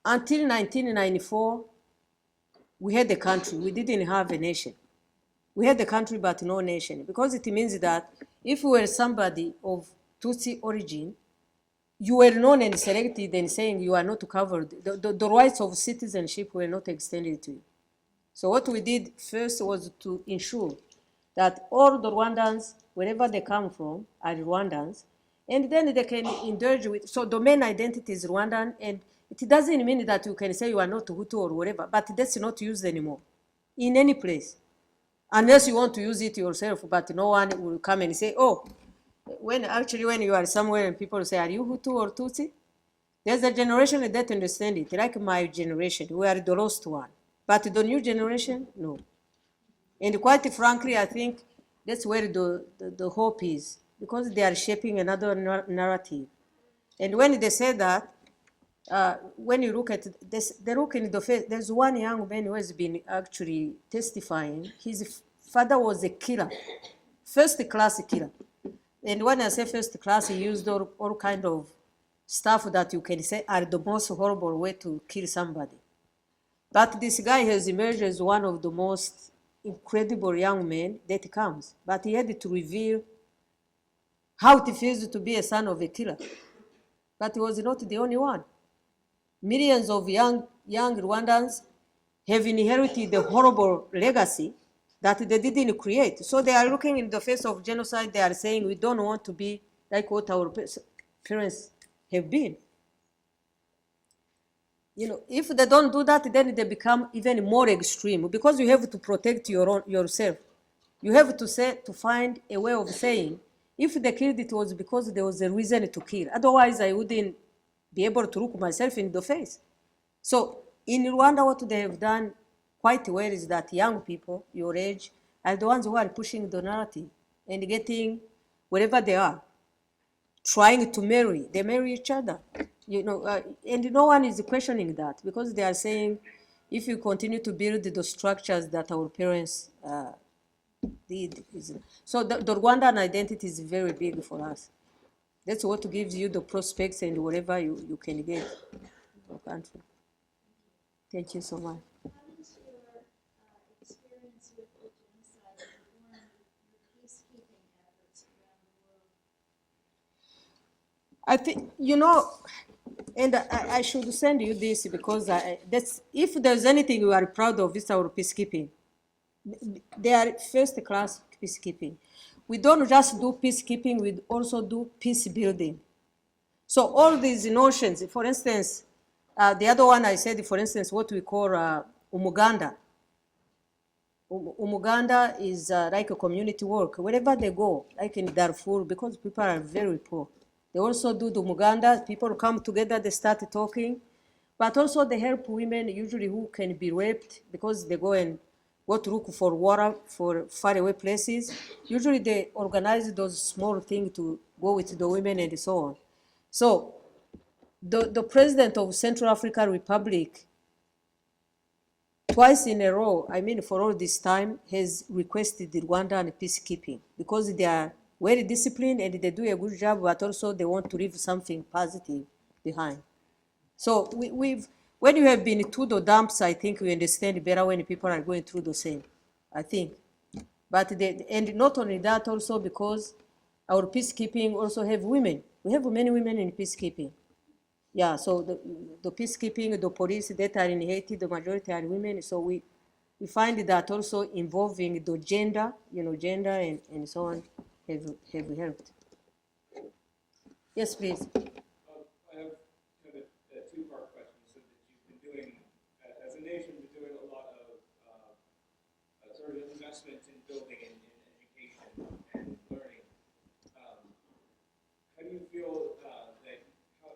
Until 1994, we had a country. We didn't have a nation. We had a country but no nation, because it means that if you were somebody of Tutsi origin, you were known and selected and saying you are not covered. The rights of citizenship were not extended to you. So what we did first was to ensure that all the Rwandans, wherever they come from, are Rwandans, and then they can indulge with, so the main identity is Rwandan, and It doesn't mean that you can say you are not Hutu or whatever, but that's not used anymore in any place. Unless you want to use it yourself, but no one will come and say, oh, when you are somewhere and people say, are you Hutu or Tutsi? There's a generation that understand it, like my generation. We are the lost one. But the new generation, no. And quite frankly, I think that's where the hope is, because they are shaping another narrative. And when they say that, when you look at this, they look in the face. There's one young man who has been actually testifying. His father was a killer, first-class killer. And when I say first class, he used all kind of stuff that you can say are the most horrible way to kill somebody. But this guy has emerged as one of the most incredible young men that comes. But he had to reveal how it feels to be a son of a killer. But he was not the only one. Millions of young Rwandans have inherited the horrible legacy that they didn't create. So they are looking in the face of genocide. They are saying, we don't want to be like what our parents have been. You know, if they don't do that, then they become even more extreme, because you have to protect yourself. You have to find a way of saying, if they killed, it was because there was a reason to kill. Otherwise, I wouldn't be able to look myself in the face. So in Rwanda, what they have done quite well is that young people, your age, are the ones who are pushing the narrative and getting wherever they are, trying to marry. They marry each other, you know, and no one is questioning that, because they are saying, if you continue to build the structures that our parents did. So the Rwandan identity is very big for us. That's what gives you the prospects and whatever you can get in your country. Thank you so much. How does your experience with the genocide inform your peacekeeping efforts around the world? I think, you know, and I should send you this, because that's, if there's anything we are proud of, it's our peacekeeping. They are first-class peacekeeping. We don't just do peacekeeping, we also do peace building. So all these notions, for instance, the other one I said, for instance, what we call umuganda. Umuganda is like a community work. Wherever they go, like in Darfur, because people are very poor. They also do the umuganda. People come together, they start talking. But also they help women usually who can be raped, because they go to look for water for faraway places. Usually they organize those small things to go with the women and so on. So the president of Central African Republic, twice in a row, I mean for all this time, has requested the Rwandan peacekeeping, because they are very disciplined and they do a good job, but also they want to leave something positive behind. So when you have been to the dumps, I think we understand better when people are going through the same, I think. But and not only that, also because our peacekeeping also have women. We have many women in peacekeeping. Yeah, so the peacekeeping, the police that are in Haiti, the majority are women. So we find that also involving the gender, you know, gender and so on have helped. Yes, please. I have kind of a two-part question. So that you've been doing, as a nation, been doing a lot of sort of investment in building in education and learning. How do you feel that,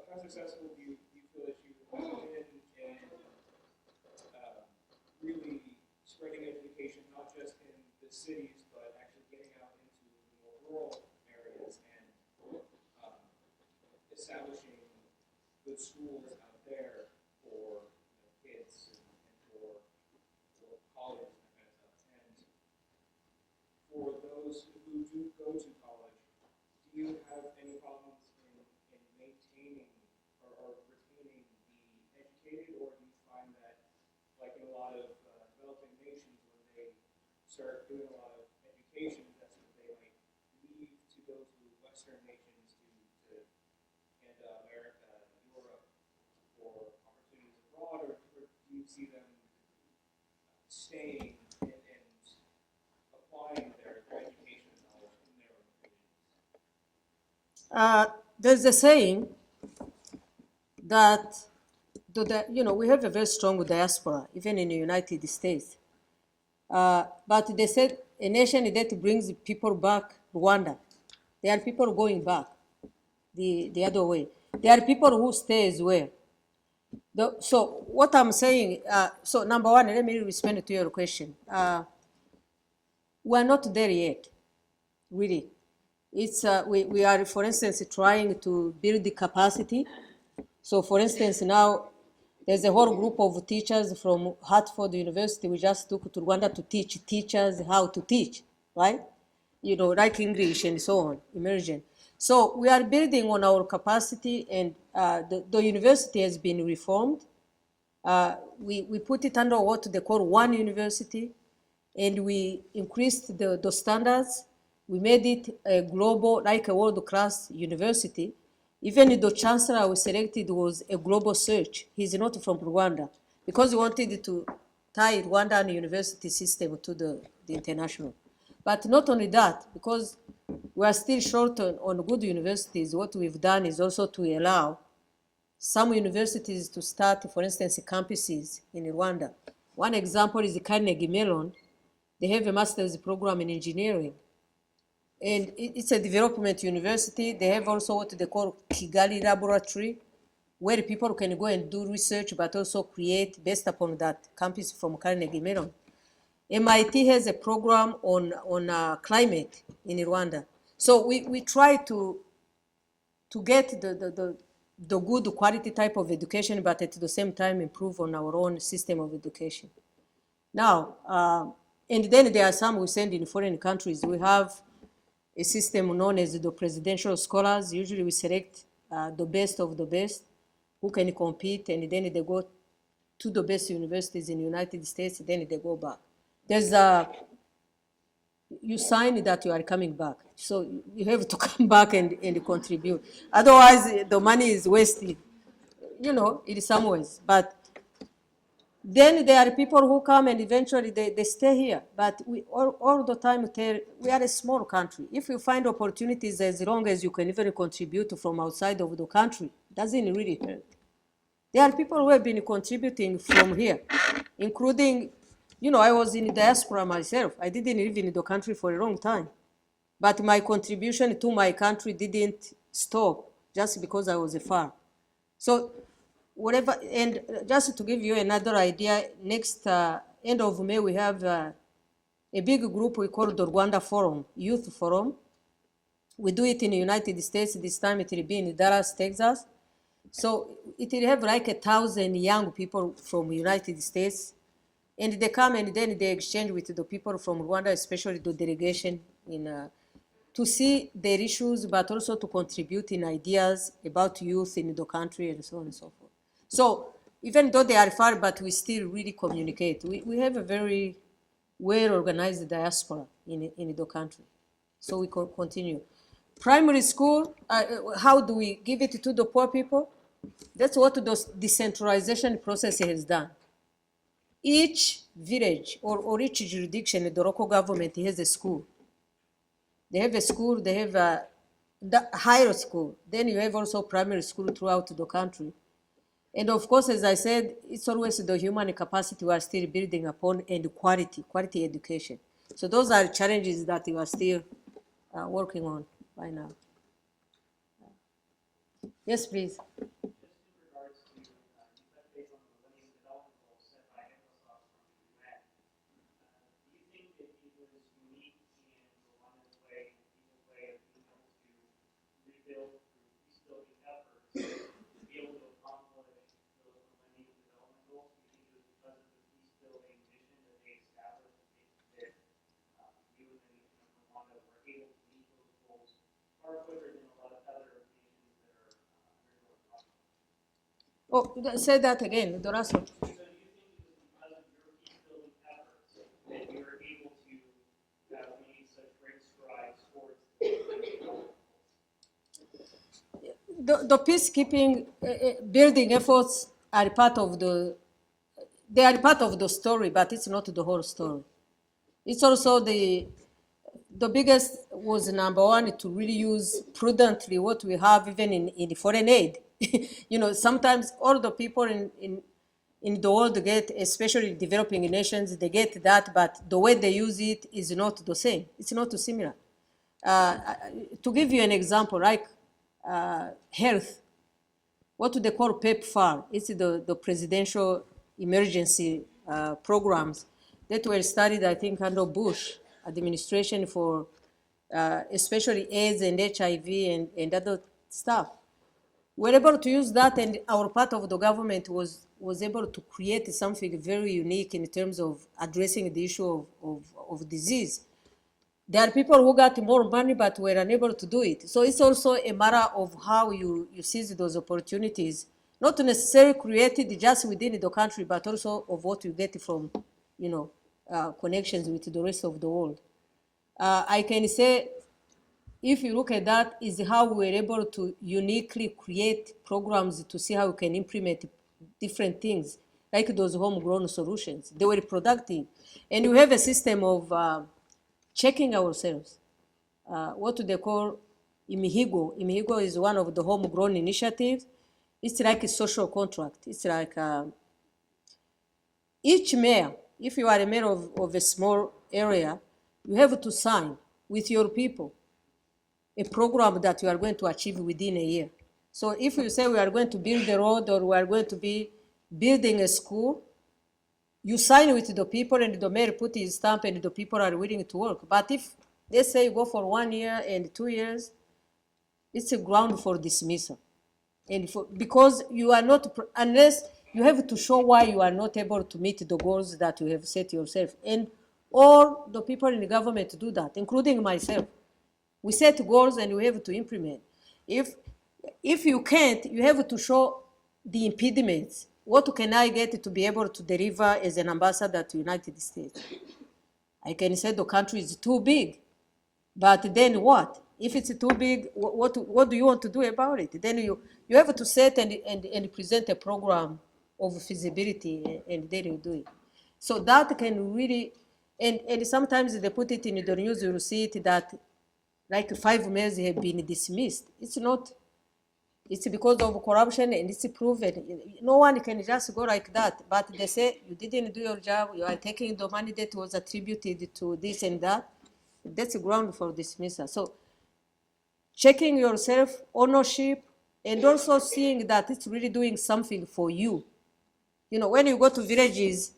how successful do you feel that you have been in really spreading education, not just in the cities, but actually getting out into the more rural areas and establishing good schools out there for kids and for college and that kind of stuff. And for those who do go to college, do you have any problems in maintaining or retaining the educated, or do you find that, like in a lot of developing nations, when they start doing a lot of education, that's when they might leave to go to Western nations, to Canada, America, Europe, for opportunities abroad, or do you see them staying and applying their education knowledge in their own regions? There's a saying that we have a very strong diaspora, even in the United States. But they said a nation that brings people back, Rwanda. There are people going back the other way. There are people who stay as well. So what I'm saying, so number one, let me respond to your question. We're not there yet, really. It's, we are, for instance, trying to build the capacity. So for instance, now there's a whole group of teachers from Hartford University. We just took to Rwanda to teach teachers how to teach, right? Like English and so on, immersion. So we are building on our capacity, and the university has been reformed. We put it under what they call one university, and we increased the standards. We made it a global, like a world-class university. Even the chancellor we selected was a global search. He's not from Rwanda, because we wanted to tie Rwandan university system to the international. But not only that, because we are still short on good universities, what we've done is also to allow some universities to start, for instance, campuses in Rwanda. One example is the Carnegie Mellon. They have a master's program in engineering. And it's a development university. They have also what they call Kigali Laboratory, where people can go and do research, but also create based upon that campus from Carnegie Mellon. MIT has a program on climate in Rwanda. So we try to get the good quality type of education, but at the same time improve on our own system of education. Now, and then there are some we send in foreign countries. We have a system known as the presidential scholars. Usually we select the best of the best who can compete, and then they go to the best universities in the United States, then they go back. There's you sign that you are coming back. So you have to come back and contribute. Otherwise, the money is wasted, in some ways. But then there are people who come and eventually they stay here. But we all the time tell, we are a small country. If you find opportunities, as long as you can even contribute from outside of the country, doesn't really hurt. There are people who have been contributing from here, including, I was in diaspora myself. I didn't live in the country for a long time. But my contribution to my country didn't stop just because I was far. So whatever, and just to give you another idea, next end of May, we have a big group we call the Rwanda Forum, Youth Forum. We do it in the United States. This time it will be in Dallas, Texas. So it will have like 1,000 young people from the United States. And they come and then they exchange with the people from Rwanda, especially the delegation, to see their issues, but also to contribute in ideas about youth in the country and so on and so forth. So even though they are far, but we still really communicate. We have a very well-organized diaspora in the country. So we continue. Primary school, how do we give it to the poor people? That's what the decentralization process has done. Each village or each jurisdiction, the local government has a school. They have a school, they have a higher school. Then you have also primary school throughout the country. And of course, as I said, it's always the human capacity we are still building upon, and quality education. So those are challenges that we are still working on right now. Yes, please. Oh, say that again, Doraso. The peacekeeping building efforts are part of they are part of the story, but it's not the whole story. It's also the the biggest was number one, to really use prudently what we have even in foreign aid. You know, sometimes all the people in the world get, especially developing nations, they get that, but the way they use it is not the same. It's not similar. To give you an example, like health, what they call PEPFAR, it's the presidential emergency programs that were studied, I think, under Bush administration for especially AIDS and HIV and other stuff. We're able to use that, and our part of the government was able to create something very unique in terms of addressing the issue of disease. There are people who got more money but were unable to do it. So it's also a matter of how you seize those opportunities, not necessarily created just within the country, but also of what you get from, you know, connections with the rest of the world. I can say, if you look at that, is how we're able to uniquely create programs to see how we can implement different things, like those homegrown solutions. They were productive. And we have a system of checking ourselves. What they call Imihigo. Imihigo is one of the homegrown initiatives. It's like a social contract. It's like each mayor, if you are a mayor of a small area, you have to sign with your people a program that you are going to achieve within a year. So if you say we are going to build a road or we are going to be building a school, you sign with the people and the mayor put his stamp and the people are willing to work. But if they say you go for 1 year and 2 years, it's a ground for dismissal. And because you are not, unless you have to show why you are not able to meet the goals that you have set yourself. And all the people in the government do that, including myself. We set goals and we have to implement. If you can't, you have to show the impediments. What can I get to be able to deliver as an ambassador to the United States? I can say the country is too big, but then what? If it's too big, what do you want to do about it? Then you have to set and present a program of feasibility, and then you do it. So that can really, and sometimes they put it in the news, you'll see it that like 5 mayors have been dismissed. It's not, it's because of corruption and it's proven. No one can just go like that, but they say you didn't do your job, you are taking the money that was attributed to this and that. That's a ground for dismissal. So checking yourself, ownership, and also seeing that it's really doing something for you. You know, when you go to villages,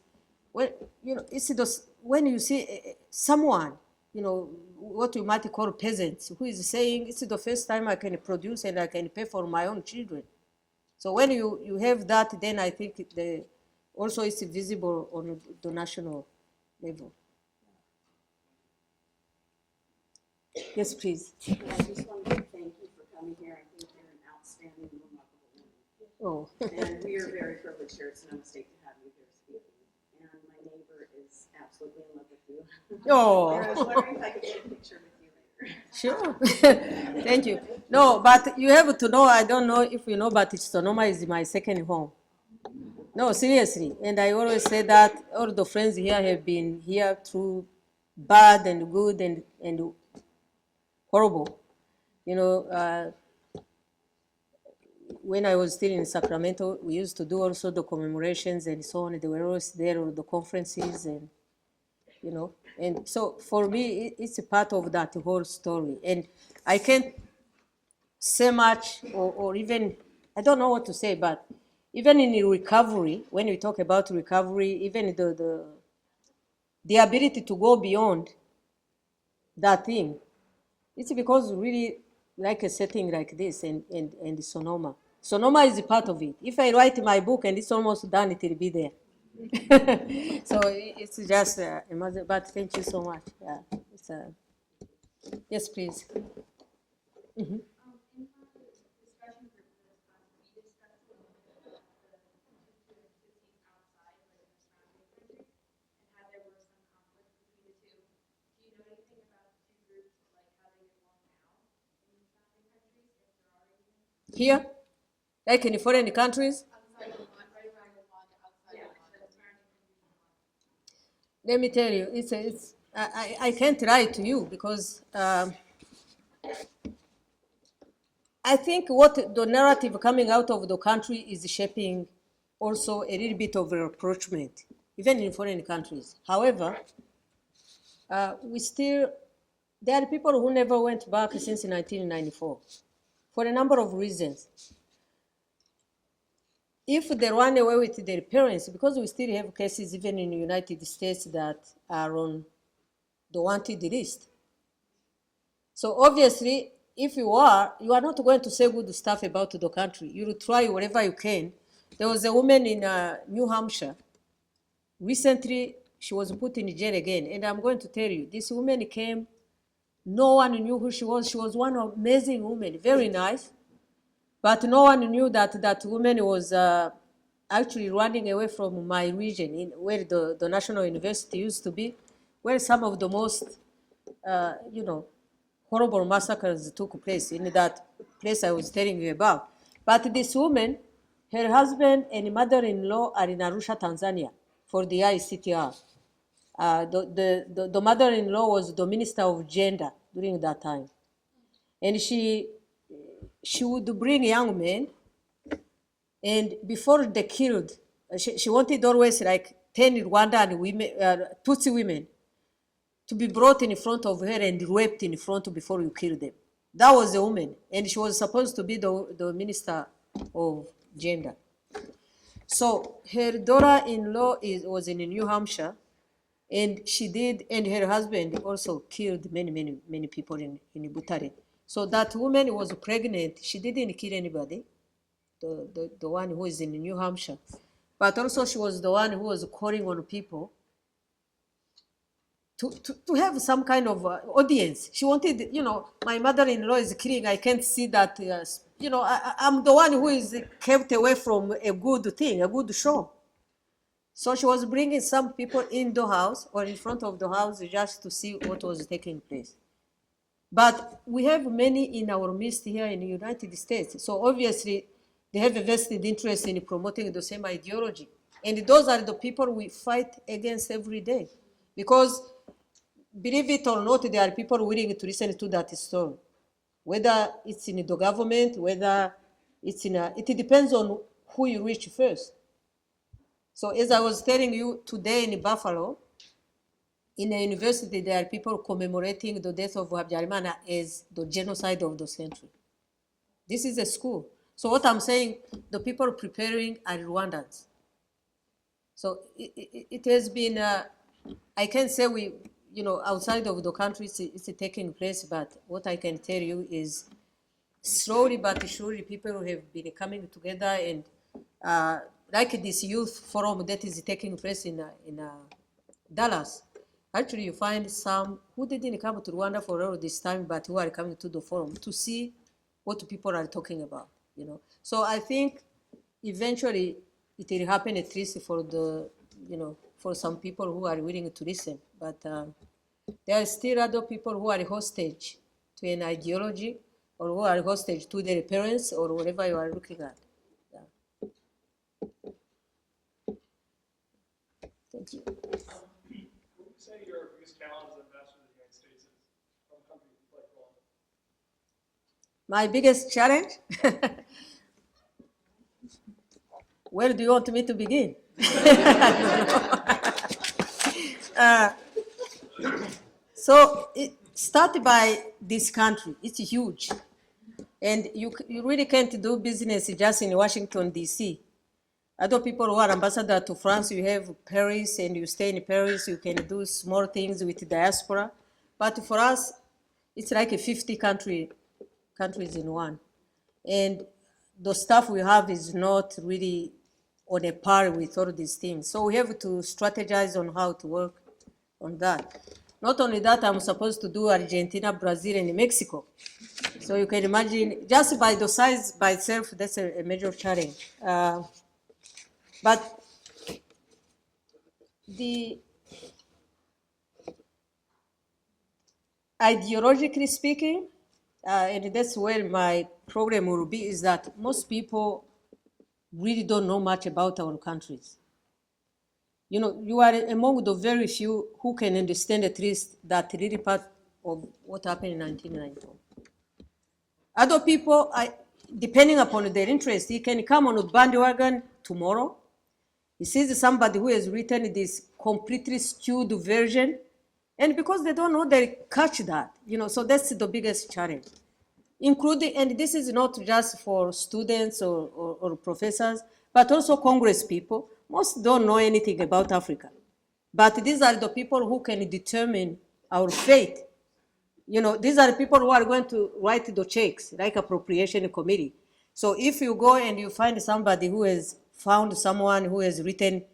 when you see someone, you know, what you might call peasants, who is saying, it's the first time I can produce and I can pay for my own children. So when you have that, then I think also it's visible on the national level. Yes, please. I just wanted to thank you for coming here. I think you're an outstanding, remarkable woman. Oh. And we are very privileged here. It's no mistake to have you here speaking. And my neighbor is absolutely in love with you. Oh. And I was wondering if I could get a picture with you later. Sure. Thank you. No, but you have to know, I don't know if you know, but Sonoma is my second home. No, seriously. And I always say that all the friends here have been here through bad and good and horrible. You know, when I was still in Sacramento, we used to do also the commemorations and so on. They were always there or the conferences and, you know. And so for me, it's a part of that whole story. And I can't say much or even, I don't know what to say, but even in recovery, when we talk about recovery, even the ability to go beyond that thing, it's because really like a setting like this and Sonoma. Sonoma is a part of it. If I write my book and it's almost done, it will be there. So it's just but thank you so much. Yeah, it's yes, please. Mm-hmm. Here, like in foreign countries. Let me tell you, I can't lie to you because I think what the narrative coming out of the country is shaping also a little bit of rapprochement, even in foreign countries. However, there are people who never went back since 1994 for a number of reasons. If they run away with their parents, because we still have cases even in the United States that are on the wanted list. So obviously, if you are not going to say good stuff about the country. You will try whatever you can. There was a woman in New Hampshire. Recently, she was put in jail again. And I'm going to tell you, this woman came, no one knew who she was. She was one amazing woman, very nice. But no one knew that that woman was actually running away from my region, where the National University used to be, where some of the most, horrible massacres took place, in that place I was telling you about. But this woman, her husband and mother-in-law are in Arusha, Tanzania, for the ICTR. The mother-in-law was the Minister of Gender during that time. And she would bring young men, and before they killed, she wanted always like 10 Rwandan women, Tutsi women, to be brought in front of her and raped in front before you kill them. That was the woman, and she was supposed to be the Minister of Gender. So her daughter-in-law was in New Hampshire, and and her husband also killed many people in Butare. So that woman was pregnant. She didn't kill anybody, the one who is in New Hampshire. But also she was the one who was calling on people to have some kind of audience. She wanted, my mother-in-law is killing. I can't see that, I'm the one who is kept away from a good thing, a good show. So she was bringing some people in the house or in front of the house just to see what was taking place. But we have many in our midst here in the United States. So obviously, they have a vested interest in promoting the same ideology. And those are the people we fight against every day. Because, believe it or not, there are people willing to listen to that story. Whether it's in the government, whether it's it depends on who you reach first. So as I was telling you, today in Buffalo, in a university, there are people commemorating the death of Habyarimana as the genocide of the century. This is a school. So what I'm saying, the people preparing are Rwandans. So it has been, I can't say outside of the country it's taking place, but what I can tell you is slowly but surely people have been coming together, and like this youth forum that is taking place in Dallas. Actually, you find some who didn't come to Rwanda for all this time, but who are coming to the forum to see what people are talking about, So I think eventually it will happen, at least for for some people who are willing to listen. But there are still other people who are hostage to an ideology, or who are hostage to their parents, or whatever you are looking at. Yeah. Thank you. Say your biggest challenge as ambassador to the United States is from a country like Rwanda? My biggest challenge? Where do you want me to begin? So it started by this country. It's huge. And you really can't do business just in Washington, D.C. Other people who are ambassador to France, you have Paris, and you stay in Paris, you can do small things with diaspora. But for us, it's like a 50 countries in one. And the stuff we have is not really on a par with all these things. So we have to strategize on how to work on that. Not only that, I'm supposed to do Argentina, Brazil, and Mexico. So you can imagine, just by the size by itself, that's a major challenge. But the ideologically speaking, and that's where my program will be, is that most people really don't know much about our countries. You know, you are among the very few who can understand at least that really part of what happened in 1994. Other people, depending upon their interest, he can come on a bandwagon tomorrow. He sees somebody who has written this completely skewed version, and because they don't know, they catch that. You know, so that's the biggest challenge. Including, and this is not just for students or professors, but also Congress people. Most don't know anything about Africa. But these are the people who can determine our fate. You know, these are the people who are going to write the checks, like appropriation committee. So if you go and you find somebody who has found someone who has written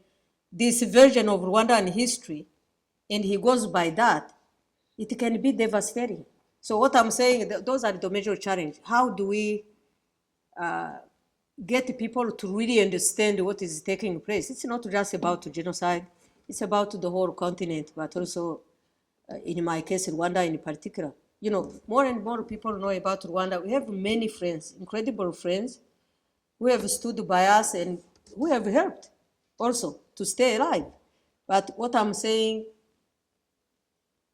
this version of Rwandan history, and he goes by that, it can be devastating. So what I'm saying, those are the major challenges. How do we get people to really understand what is taking place? It's not just about genocide. It's about the whole continent, but also, in my case, Rwanda in particular. You know, more and more people know about Rwanda. We have many friends, incredible friends, who have stood by us and who have helped also to stay alive. But what I'm saying,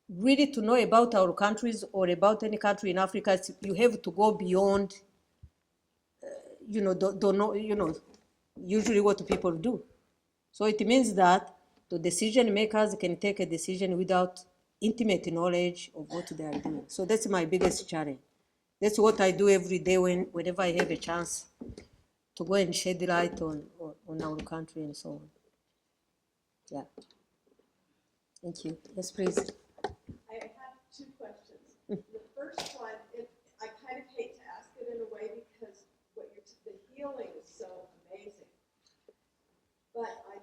really to know about our countries or about any country in Africa, you have to go beyond, usually what people do. So it means that the decision makers can take a decision without intimate knowledge of what they are doing. So that's my biggest challenge. That's what I do every day whenever I have a chance to go and shed light on our country and so on. Yeah. Thank you. Yes, please. I have two questions. The first one, I kind of hate to ask it in a way because the healing is so amazing. But I'm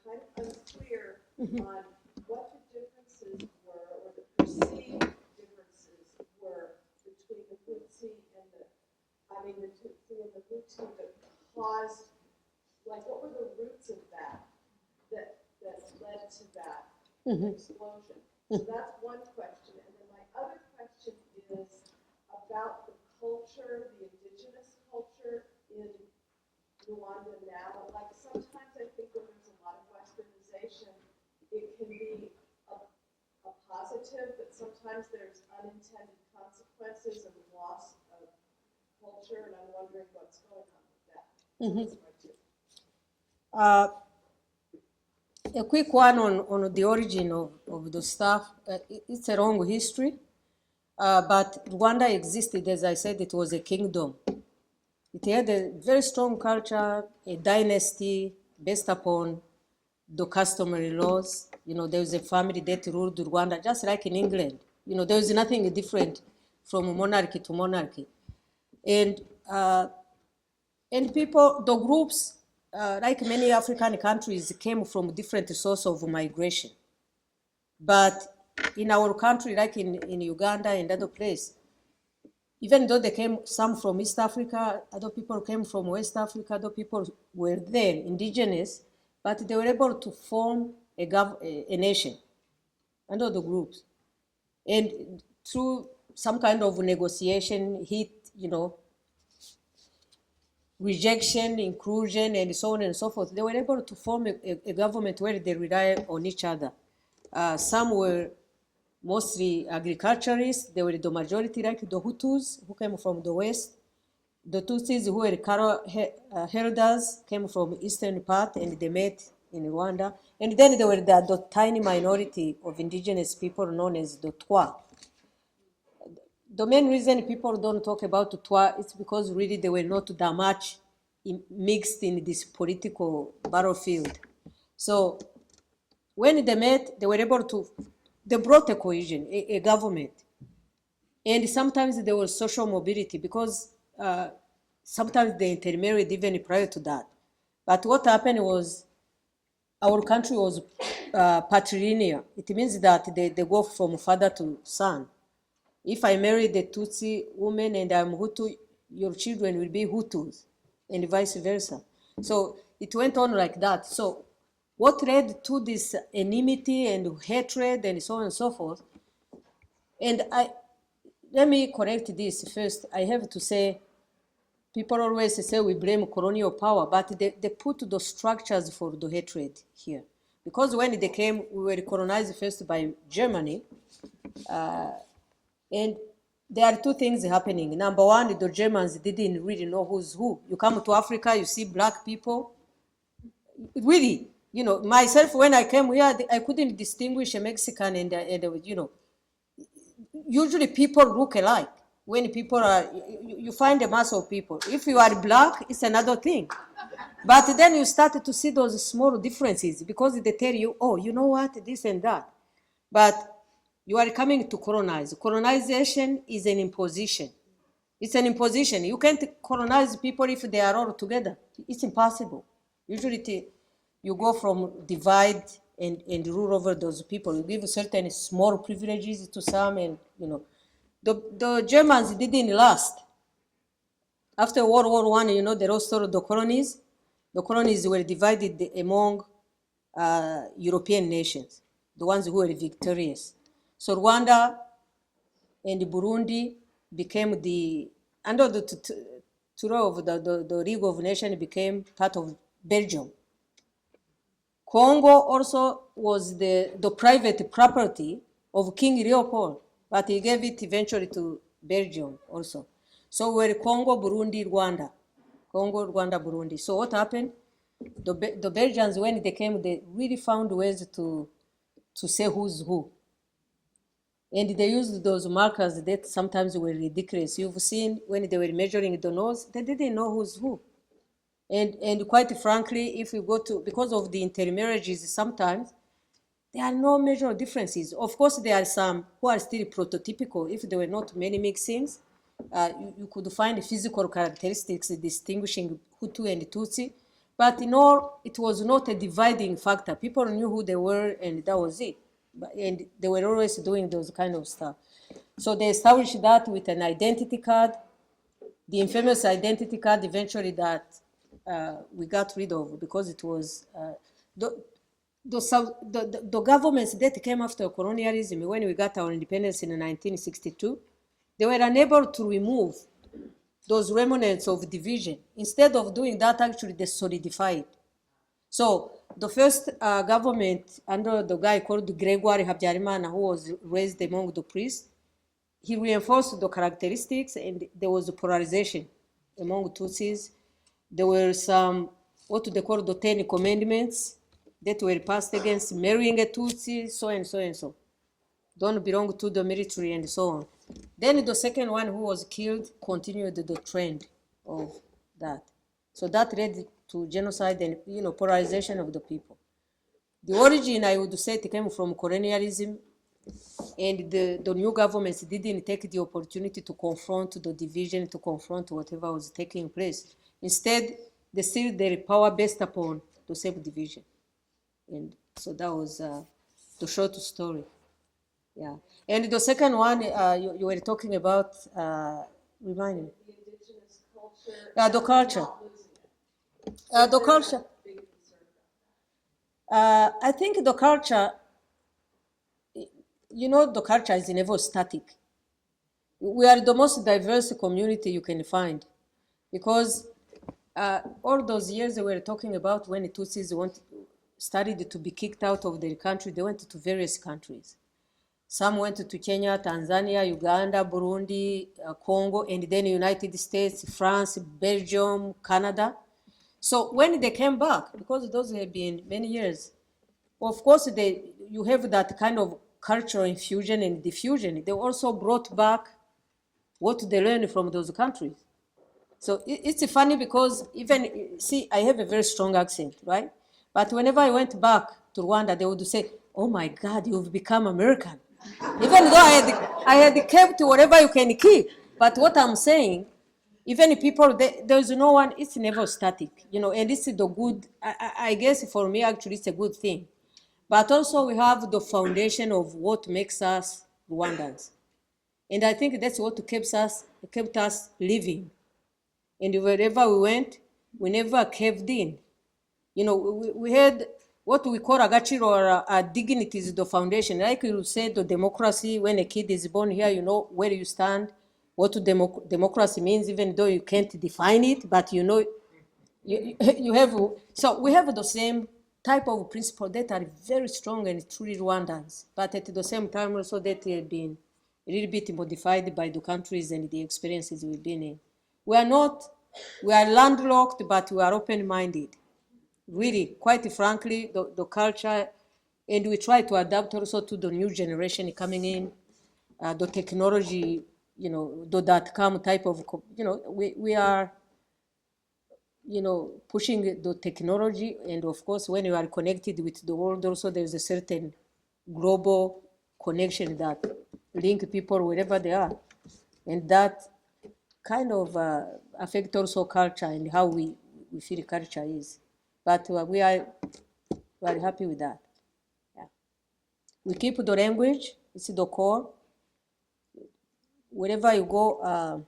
kind of unclear on what the differences were, or the perceived differences were between the Tutsi and the Hutu that caused, like, what were the roots of that led to that explosion? So that's one question. And then my other question is about the culture, the indigenous culture in Rwanda now. Like, sometimes I think when there's a lot of westernization, it can be a positive, but sometimes there's unintended consequences and loss of culture, and I'm wondering what's going on with that. That's my two. A quick one on the origin of the stuff. It's a long history, but Rwanda existed, as I said, it was a kingdom. It had a very strong culture, a dynasty based upon the customary laws. You know, there was a family that ruled Rwanda, just like in England. You know, there was nothing different from monarchy to monarchy. And people, the groups, like many African countries, came from different sources of migration. But in our country, like in Uganda and other places, even though they came some from East Africa, other people came from West Africa, other people were there, indigenous, but they were able to form a nation under the groups. And through some kind of negotiation, rejection, inclusion, and so on and so forth, they were able to form a government where they rely on each other. Some were mostly agriculturists. They were the majority, like the Hutus, who came from the west. The Tutsis, who were cattle herders, came from eastern part, and they met in Rwanda. And then there were the tiny minority of indigenous people known as the Twa. The main reason people don't talk about the Twa is because really they were not that much mixed in this political battlefield. So when they met, they were able to, they brought a cohesion, a government. And sometimes there was social mobility because sometimes they intermarried even prior to that. But what happened was our country was patrilineal. It means that they go from father to son. If I marry the Tutsi woman and I'm Hutu, your children will be Hutus, and vice versa. So it went on like that. So what led to this enmity and hatred and so on and so forth? And let me correct this first. I have to say, people always say we blame colonial power, but they put those structures for the hatred here. Because when they came, we were colonized first by Germany, and there are two things happening. Number one, the Germans didn't really know who's who. You come to Africa, you see black people. Really, you know, myself, when I came here, I couldn't distinguish a Mexican and you know, usually people look alike. When people are, you find a mass of people. If you are black, it's another thing. But then you start to see those small differences because they tell you, oh, you know what, this and that. But you are coming to colonize. Colonization is an imposition. It's an imposition. You can't colonize people if they are all together. It's impossible. Usually you go from divide and rule over those people. You give certain small privileges to some, and you know. The Germans didn't last. After World War I, you know, they restored the colonies. The colonies were divided among European nations, the ones who were victorious. So Rwanda and Burundi became under the tour of the League of Nations, became part of Belgium. Congo also was the private property of King Leopold, but he gave it eventually to Belgium also. So we're Congo, Burundi, Rwanda. Congo, Rwanda, Burundi. So what happened? The Belgians, when they came, they really found ways to say who's who. And they used those markers that sometimes were ridiculous. You've seen when they were measuring the nose, they didn't know who's who. And quite frankly, if you go to, because of the intermarriages, sometimes there are no major differences. Of course, there are some who are still prototypical. If there were not many mixings, you could find physical characteristics distinguishing Hutu and Tutsi. But in all, it was not a dividing factor. People knew who they were, and that was it. And they were always doing those kind of stuff. So they established that with an identity card, the infamous identity card eventually that we got rid of because it was the governments that came after colonialism when we got our independence in 1962, they were unable to remove those remnants of division. Instead of doing that, actually they solidified. So the first government under the guy called Gregoire Habyarimana, who was raised among the priests, he reinforced the characteristics, and there was a polarization among Tutsis. There were some, what they call the 10 commandments that were passed against marrying a Tutsi, so and so and so. Don't belong to the military and so on. Then the second one who was killed continued the trend of that. So that led to genocide and, you know, polarization of the people. The origin, I would say, it came from colonialism, and the new governments didn't take the opportunity to confront the division, to confront whatever was taking place. Instead, they sealed their power based upon the self-division. And so that was the short story. Yeah. And the second one, you were talking about, remind me. The indigenous culture. The culture. The culture. I think the culture, you know, the culture is never static. We are the most diverse community you can find, because all those years they were talking about when the Tutsis started to be kicked out of their country, they went to various countries. Some went to Kenya, Tanzania, Uganda, Burundi, Congo, and then United States, France, Belgium, Canada. So when they came back, because those have been many years, of course you have that kind of cultural infusion and diffusion. They also brought back what they learned from those countries. So it's funny because even, see, I have a very strong accent, right? But whenever I went back to Rwanda, they would say, oh my God, you've become American. Even though I had kept whatever you can keep. But what I'm saying, even people, there's no one, it's never static, you know, and this is the good, I guess for me, actually, it's a good thing. But also we have the foundation of what makes us Rwandans. And I think that's what kept us living. And wherever we went, we never caved in. You know, we had what we call agachiro, or a dignity is the foundation. Like you said, the democracy, when a kid is born here, you know where you stand, what democracy means, even though you can't define it, but you know, you have, so we have the same type of principle that are very strong and truly Rwandans, but at the same time also that have been a little bit modified by the countries and the experiences we've been in. We are landlocked, but we are open-minded. Really, quite frankly, the culture, and we try to adapt also to the new generation coming in, the technology, you know, the .com type of, you know, we are, you know, pushing the technology, and of course, when you are connected with the world, also there's a certain global connection that link people wherever they are, and that kind of affect also culture and how we feel culture is. But we are happy with that. Yeah. We keep the language; it's the core. Wherever you go,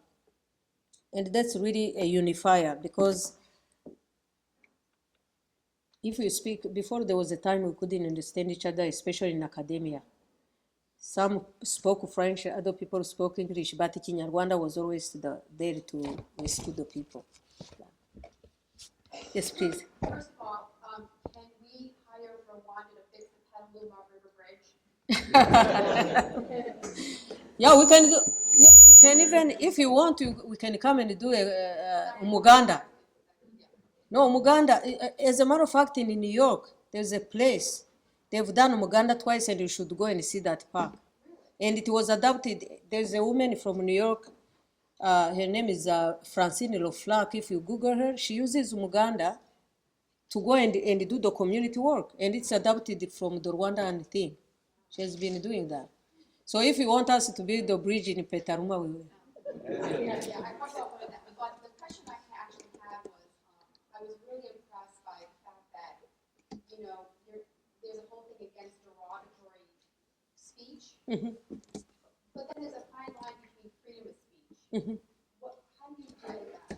and that's really a unifier, because if you speak, before there was a time we couldn't understand each other, especially in academia. Some spoke French, other people spoke English, but Kinyarwanda was always there to rescue the people. Yes, please. First of all, can we hire Rwanda to fix the Petaluma River Bridge? Yeah, we can do, you can even, if you want to, we can come and do a Umuganda. No, Umuganda, as a matter of fact, in New York, there's a place, they've done Umuganda twice, and you should go and see that park. And it was adopted, there's a woman from New York, her name is Francine Loflac. If you Google her, she uses Umuganda to go and do the community work, and it's adopted from the Rwandan thing. She has been doing that. So if you want us to build the bridge in Petaluma, we will. Yeah, I talked about that, but the question I actually had was, I was really impressed by the fact that, you know, there's a whole thing against derogatory speech, but then there's a fine line between freedom of speech. How do you deal with that?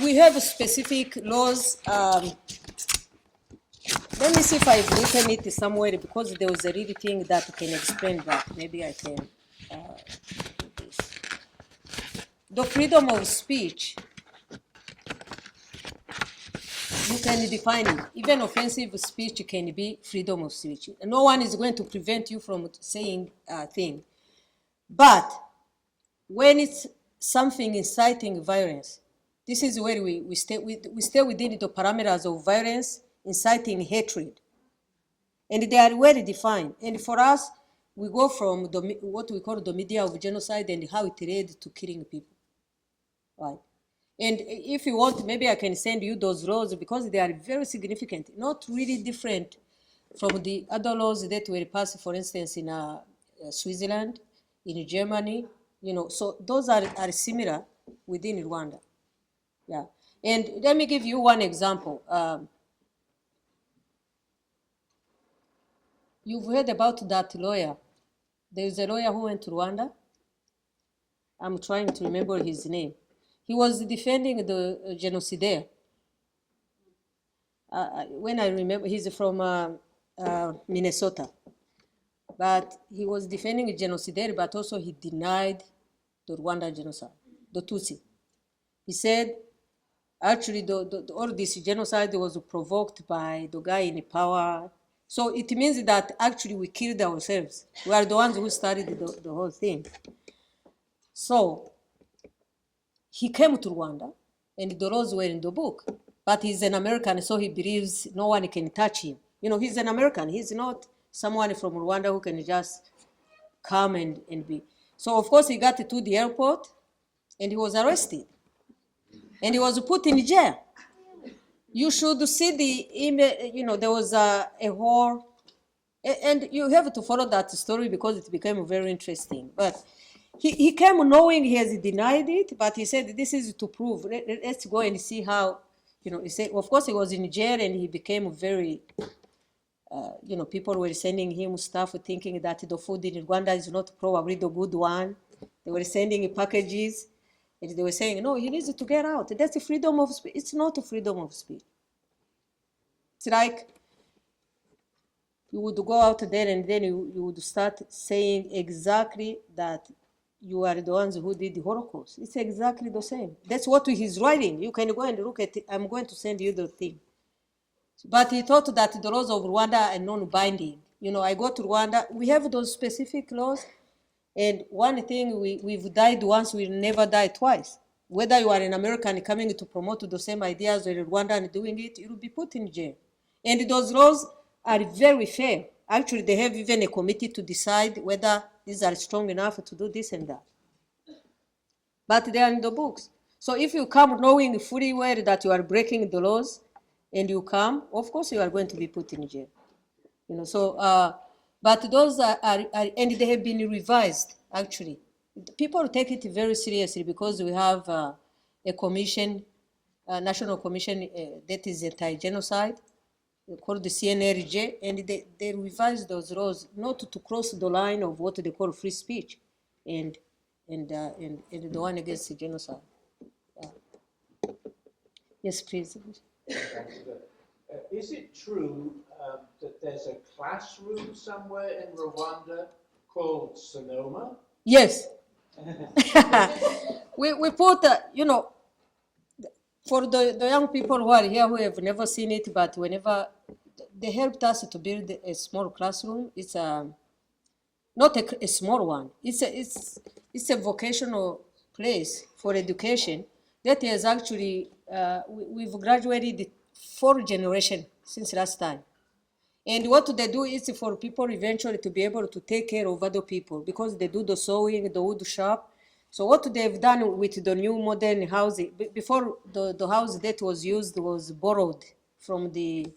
We have specific laws. Let me see if I've written it somewhere, because there was a really thing that can explain that. Maybe I can do this. The freedom of speech, you can define it. Even offensive speech can be freedom of speech. No one is going to prevent you from saying a thing. But when it's something inciting violence, this is where we stay within the parameters of violence, inciting hatred. And they are well defined. And for us, we go from what we call the media of genocide and how it led to killing people. Right? And if you want, maybe I can send you those laws, because they are very significant, not really different from the other laws that were passed, for instance, in Switzerland, in Germany, you know, so those are similar within Rwanda. Yeah. And let me give you one example. You've heard about that lawyer. There's a lawyer who went to Rwanda. I'm trying to remember his name. He was defending the genocidaire. When I remember, he's from Minnesota. But he was defending a genocidaire, but also he denied the Rwandan genocide, the Tutsi. He said, actually, all this genocide was provoked by the guy in power. So it means that actually we killed ourselves. We are the ones who started the whole thing. So he came to Rwanda, and the laws were in the book. But he's an American, so he believes no one can touch him. You know, he's an American. He's not someone from Rwanda who can just come and be. So, of course, he got to the airport, and he was arrested. And he was put in jail. You should see the image, you know, there was a whole, and you have to follow that story because it became very interesting. But he came knowing he has denied it, but he said, this is to prove. Let's go and see how, you know, he said, of course, he was in jail and he became very, you know, people were sending him stuff thinking that the food in Rwanda is not probably the good one. They were sending packages. And they were saying, no, he needs to get out. That's a freedom of speech. It's not a freedom of speech. It's like you would go out there and then you would start saying exactly that you are the ones who did the Holocaust. It's exactly the same. That's what he's writing. You can go and look at it. I'm going to send you the thing. But he thought that the laws of Rwanda are non-binding. You know, I go to Rwanda, we have those specific laws, and one thing, we've died once, we'll never die twice. Whether you are an American coming to promote the same ideas or a Rwandan doing it, you will be put in jail. And those laws are very fair. Actually, they have even a committee to decide whether these are strong enough to do this and that. But they are in the books. So if you come knowing fully well that you are breaking the laws and you come, of course you are going to be put in jail. You know, so, but those are and they have been revised, actually. People take it very seriously because we have a commission, a national commission that is anti-genocide, called the CNRJ, and they revised those laws not to cross the line of what they call free speech and the one against genocide. Yes, please. Is it true that there's a classroom somewhere in Rwanda called Sonoma? Yes. we put, you know, for the young people who are here who have never seen it, but whenever they helped us to build a small classroom. It's not a small one. It's a vocational place for education that is actually, we've graduated 4 generations since last time. And what they do is for people eventually to be able to take care of other people because they do the sewing, the wood shop. So what they've done with the new modern housing, before the house that was used was borrowed from the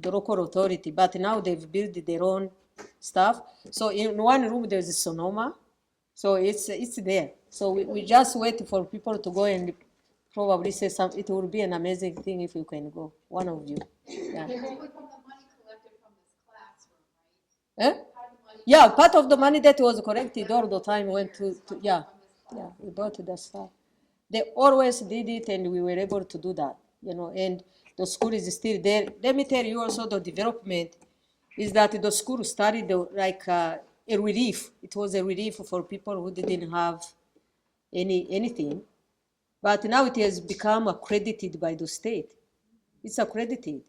local authority, but now they've built their own stuff. So in one room there's a Sonoma, so it's there. So we just wait for people to go and probably say something. It will be an amazing thing if you can go, one of you. Yeah. Yeah, part of the money that was collected all the time went to we bought the stuff. They always did it, and we were able to do that, you know, and the school is still there. Let me tell you also the development is that the school started like a relief. It was a relief for people who didn't have anything, but now it has become accredited by the state. It's accredited.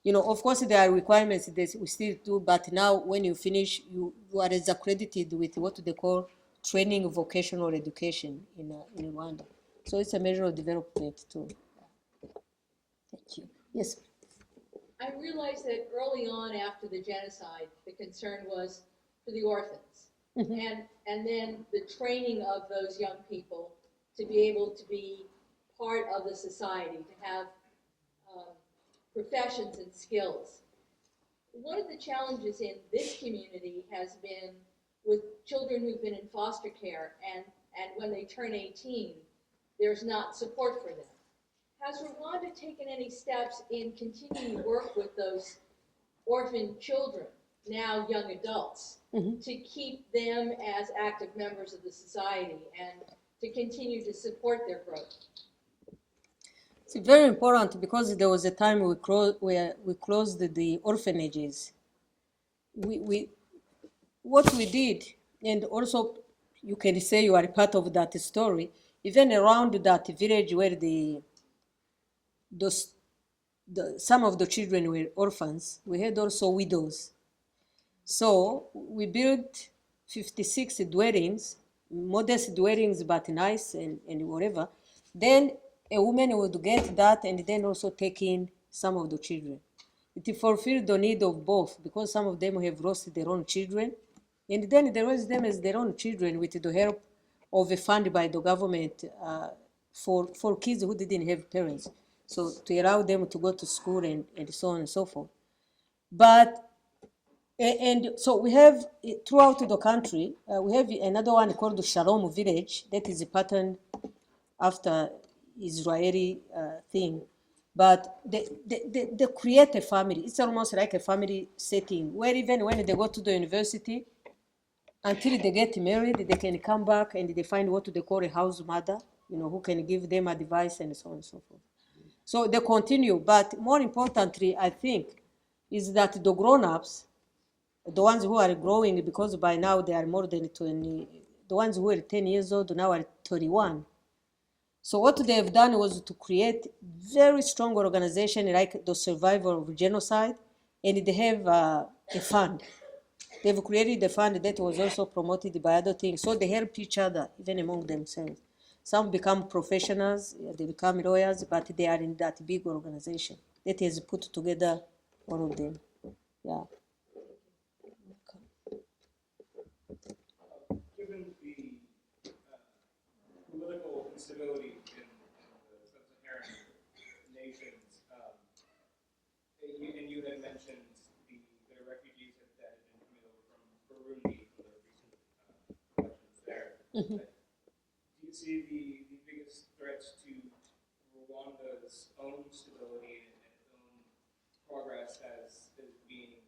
You know, of course, there are requirements that we still do, but now when you finish, you are as accredited with what they call training vocational education in Rwanda. So it's a measure of development too. Thank you. Yes. I realized that early on after the genocide, the concern was for the orphans. Mm-hmm. And then the training of those young people to be able to be part of the society, to have professions and skills. One of the challenges in this community has been with children who've been in foster care, and when they turn 18, there's not support for them. Has Rwanda taken any steps in continuing to work with those orphan children, now young adults, mm-hmm. to keep them as active members of the society and to continue to support their growth? It's very important because there was a time we closed the orphanages. What we did, and also you can say you are part of that story, even around that village where some of the children were orphans, we had also widows. So we built 56 dwellings, modest dwellings, but nice and whatever. Then a woman would get that and then also take in some of the children. It fulfilled the need of both because some of them have lost their own children. And then they raise them as their own children with the help of a fund by the government for kids who didn't have parents. So to allow them to go to school and so on and so forth. But, and so we have throughout the country, we have another one called the Shalom Village that is patterned after Israeli thing. But they create a family. It's almost like a family setting where even when they go to the university, until they get married, they can come back and they find what they call a house mother, you know, who can give them advice and so on and so forth. So they continue, but more importantly, I think is that the grown-ups, the ones who are growing, because by now they are more than 20, the ones who were 10 years old now are 21. So what they have done was to create very strong organization like the survivor of genocide, and they have a fund. They've created a fund that was also promoted by other things. So they help each other, even among themselves. Some become professionals, they become lawyers, but they are in that big organization that has put together all of them. Yeah. Given the political instability in the sub-Saharan nations, and you had mentioned the refugees that had been coming over from Burundi for the recent elections there. Do you see the biggest threats to Rwanda's own stability and its own progress as being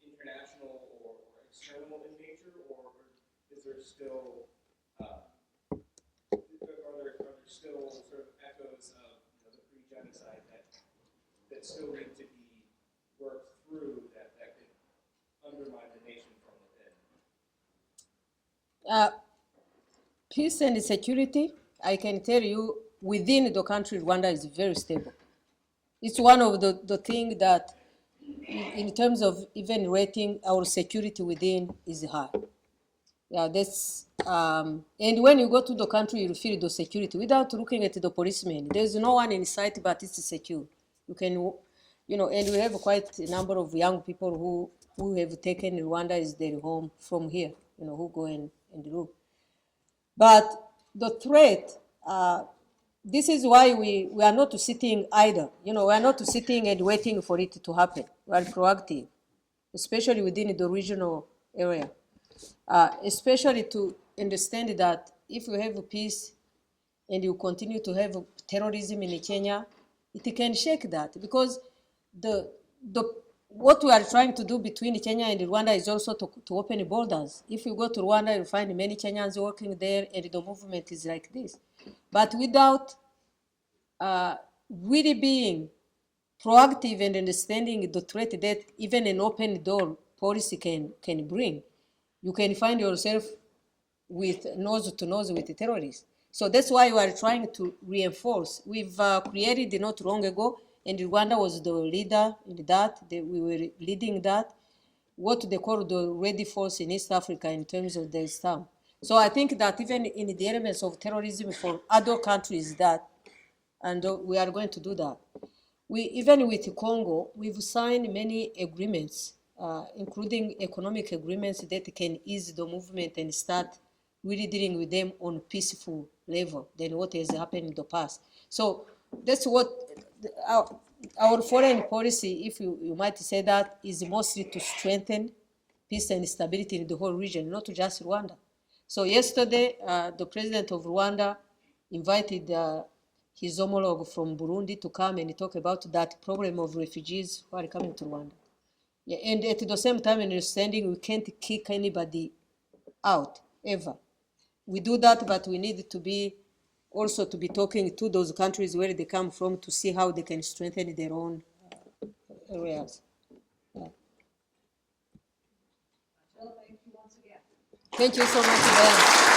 international or external in nature, or is there still are there still sort of echoes of the pre-genocide that still need to be worked through that could undermine the nation from within? Peace and security, I can tell you, within the country, Rwanda is very stable. It's one of the things that, in terms of even rating, our security within is high. Yeah, that's, and when you go to the country, you feel the security without looking at the policemen. There's no one in sight, but it's secure. You can, and we have quite a number of young people who have taken Rwanda as their home from here, who go and look. But the threat, this is why we are not sitting idle. We are not sitting and waiting for it to happen. We are proactive, especially within the regional area. Especially to understand that if we have peace and you continue to have terrorism in Kenya, it can shake that, because what we are trying to do between Kenya and Rwanda is also to open borders. If you go to Rwanda, you'll find many Kenyans working there, and the movement is like this. But without really being proactive and understanding the threat that even an open door policy can bring, you can find yourself with nose to nose with the terrorists. So that's why we are trying to reinforce. We've created not long ago, and Rwanda was the leader in that. We were leading that, what they call the ready force in East Africa in terms of their staff. So I think that even in the elements of terrorism for other countries and we are going to do that. Even with Congo, we've signed many agreements, including economic agreements that can ease the movement and start really dealing with them on a peaceful level than what has happened in the past. So that's what our foreign policy, if you might say that, is mostly to strengthen peace and stability in the whole region, not just Rwanda. So yesterday, the president of Rwanda invited his homologue from Burundi to come and talk about that problem of refugees who are coming to Rwanda. Yeah, and at the same time, understanding we can't kick anybody out, ever. We do that, but we need to be also to be talking to those countries where they come from to see how they can strengthen their own areas. Yeah. Thank you once again. Thank you so much, Ben.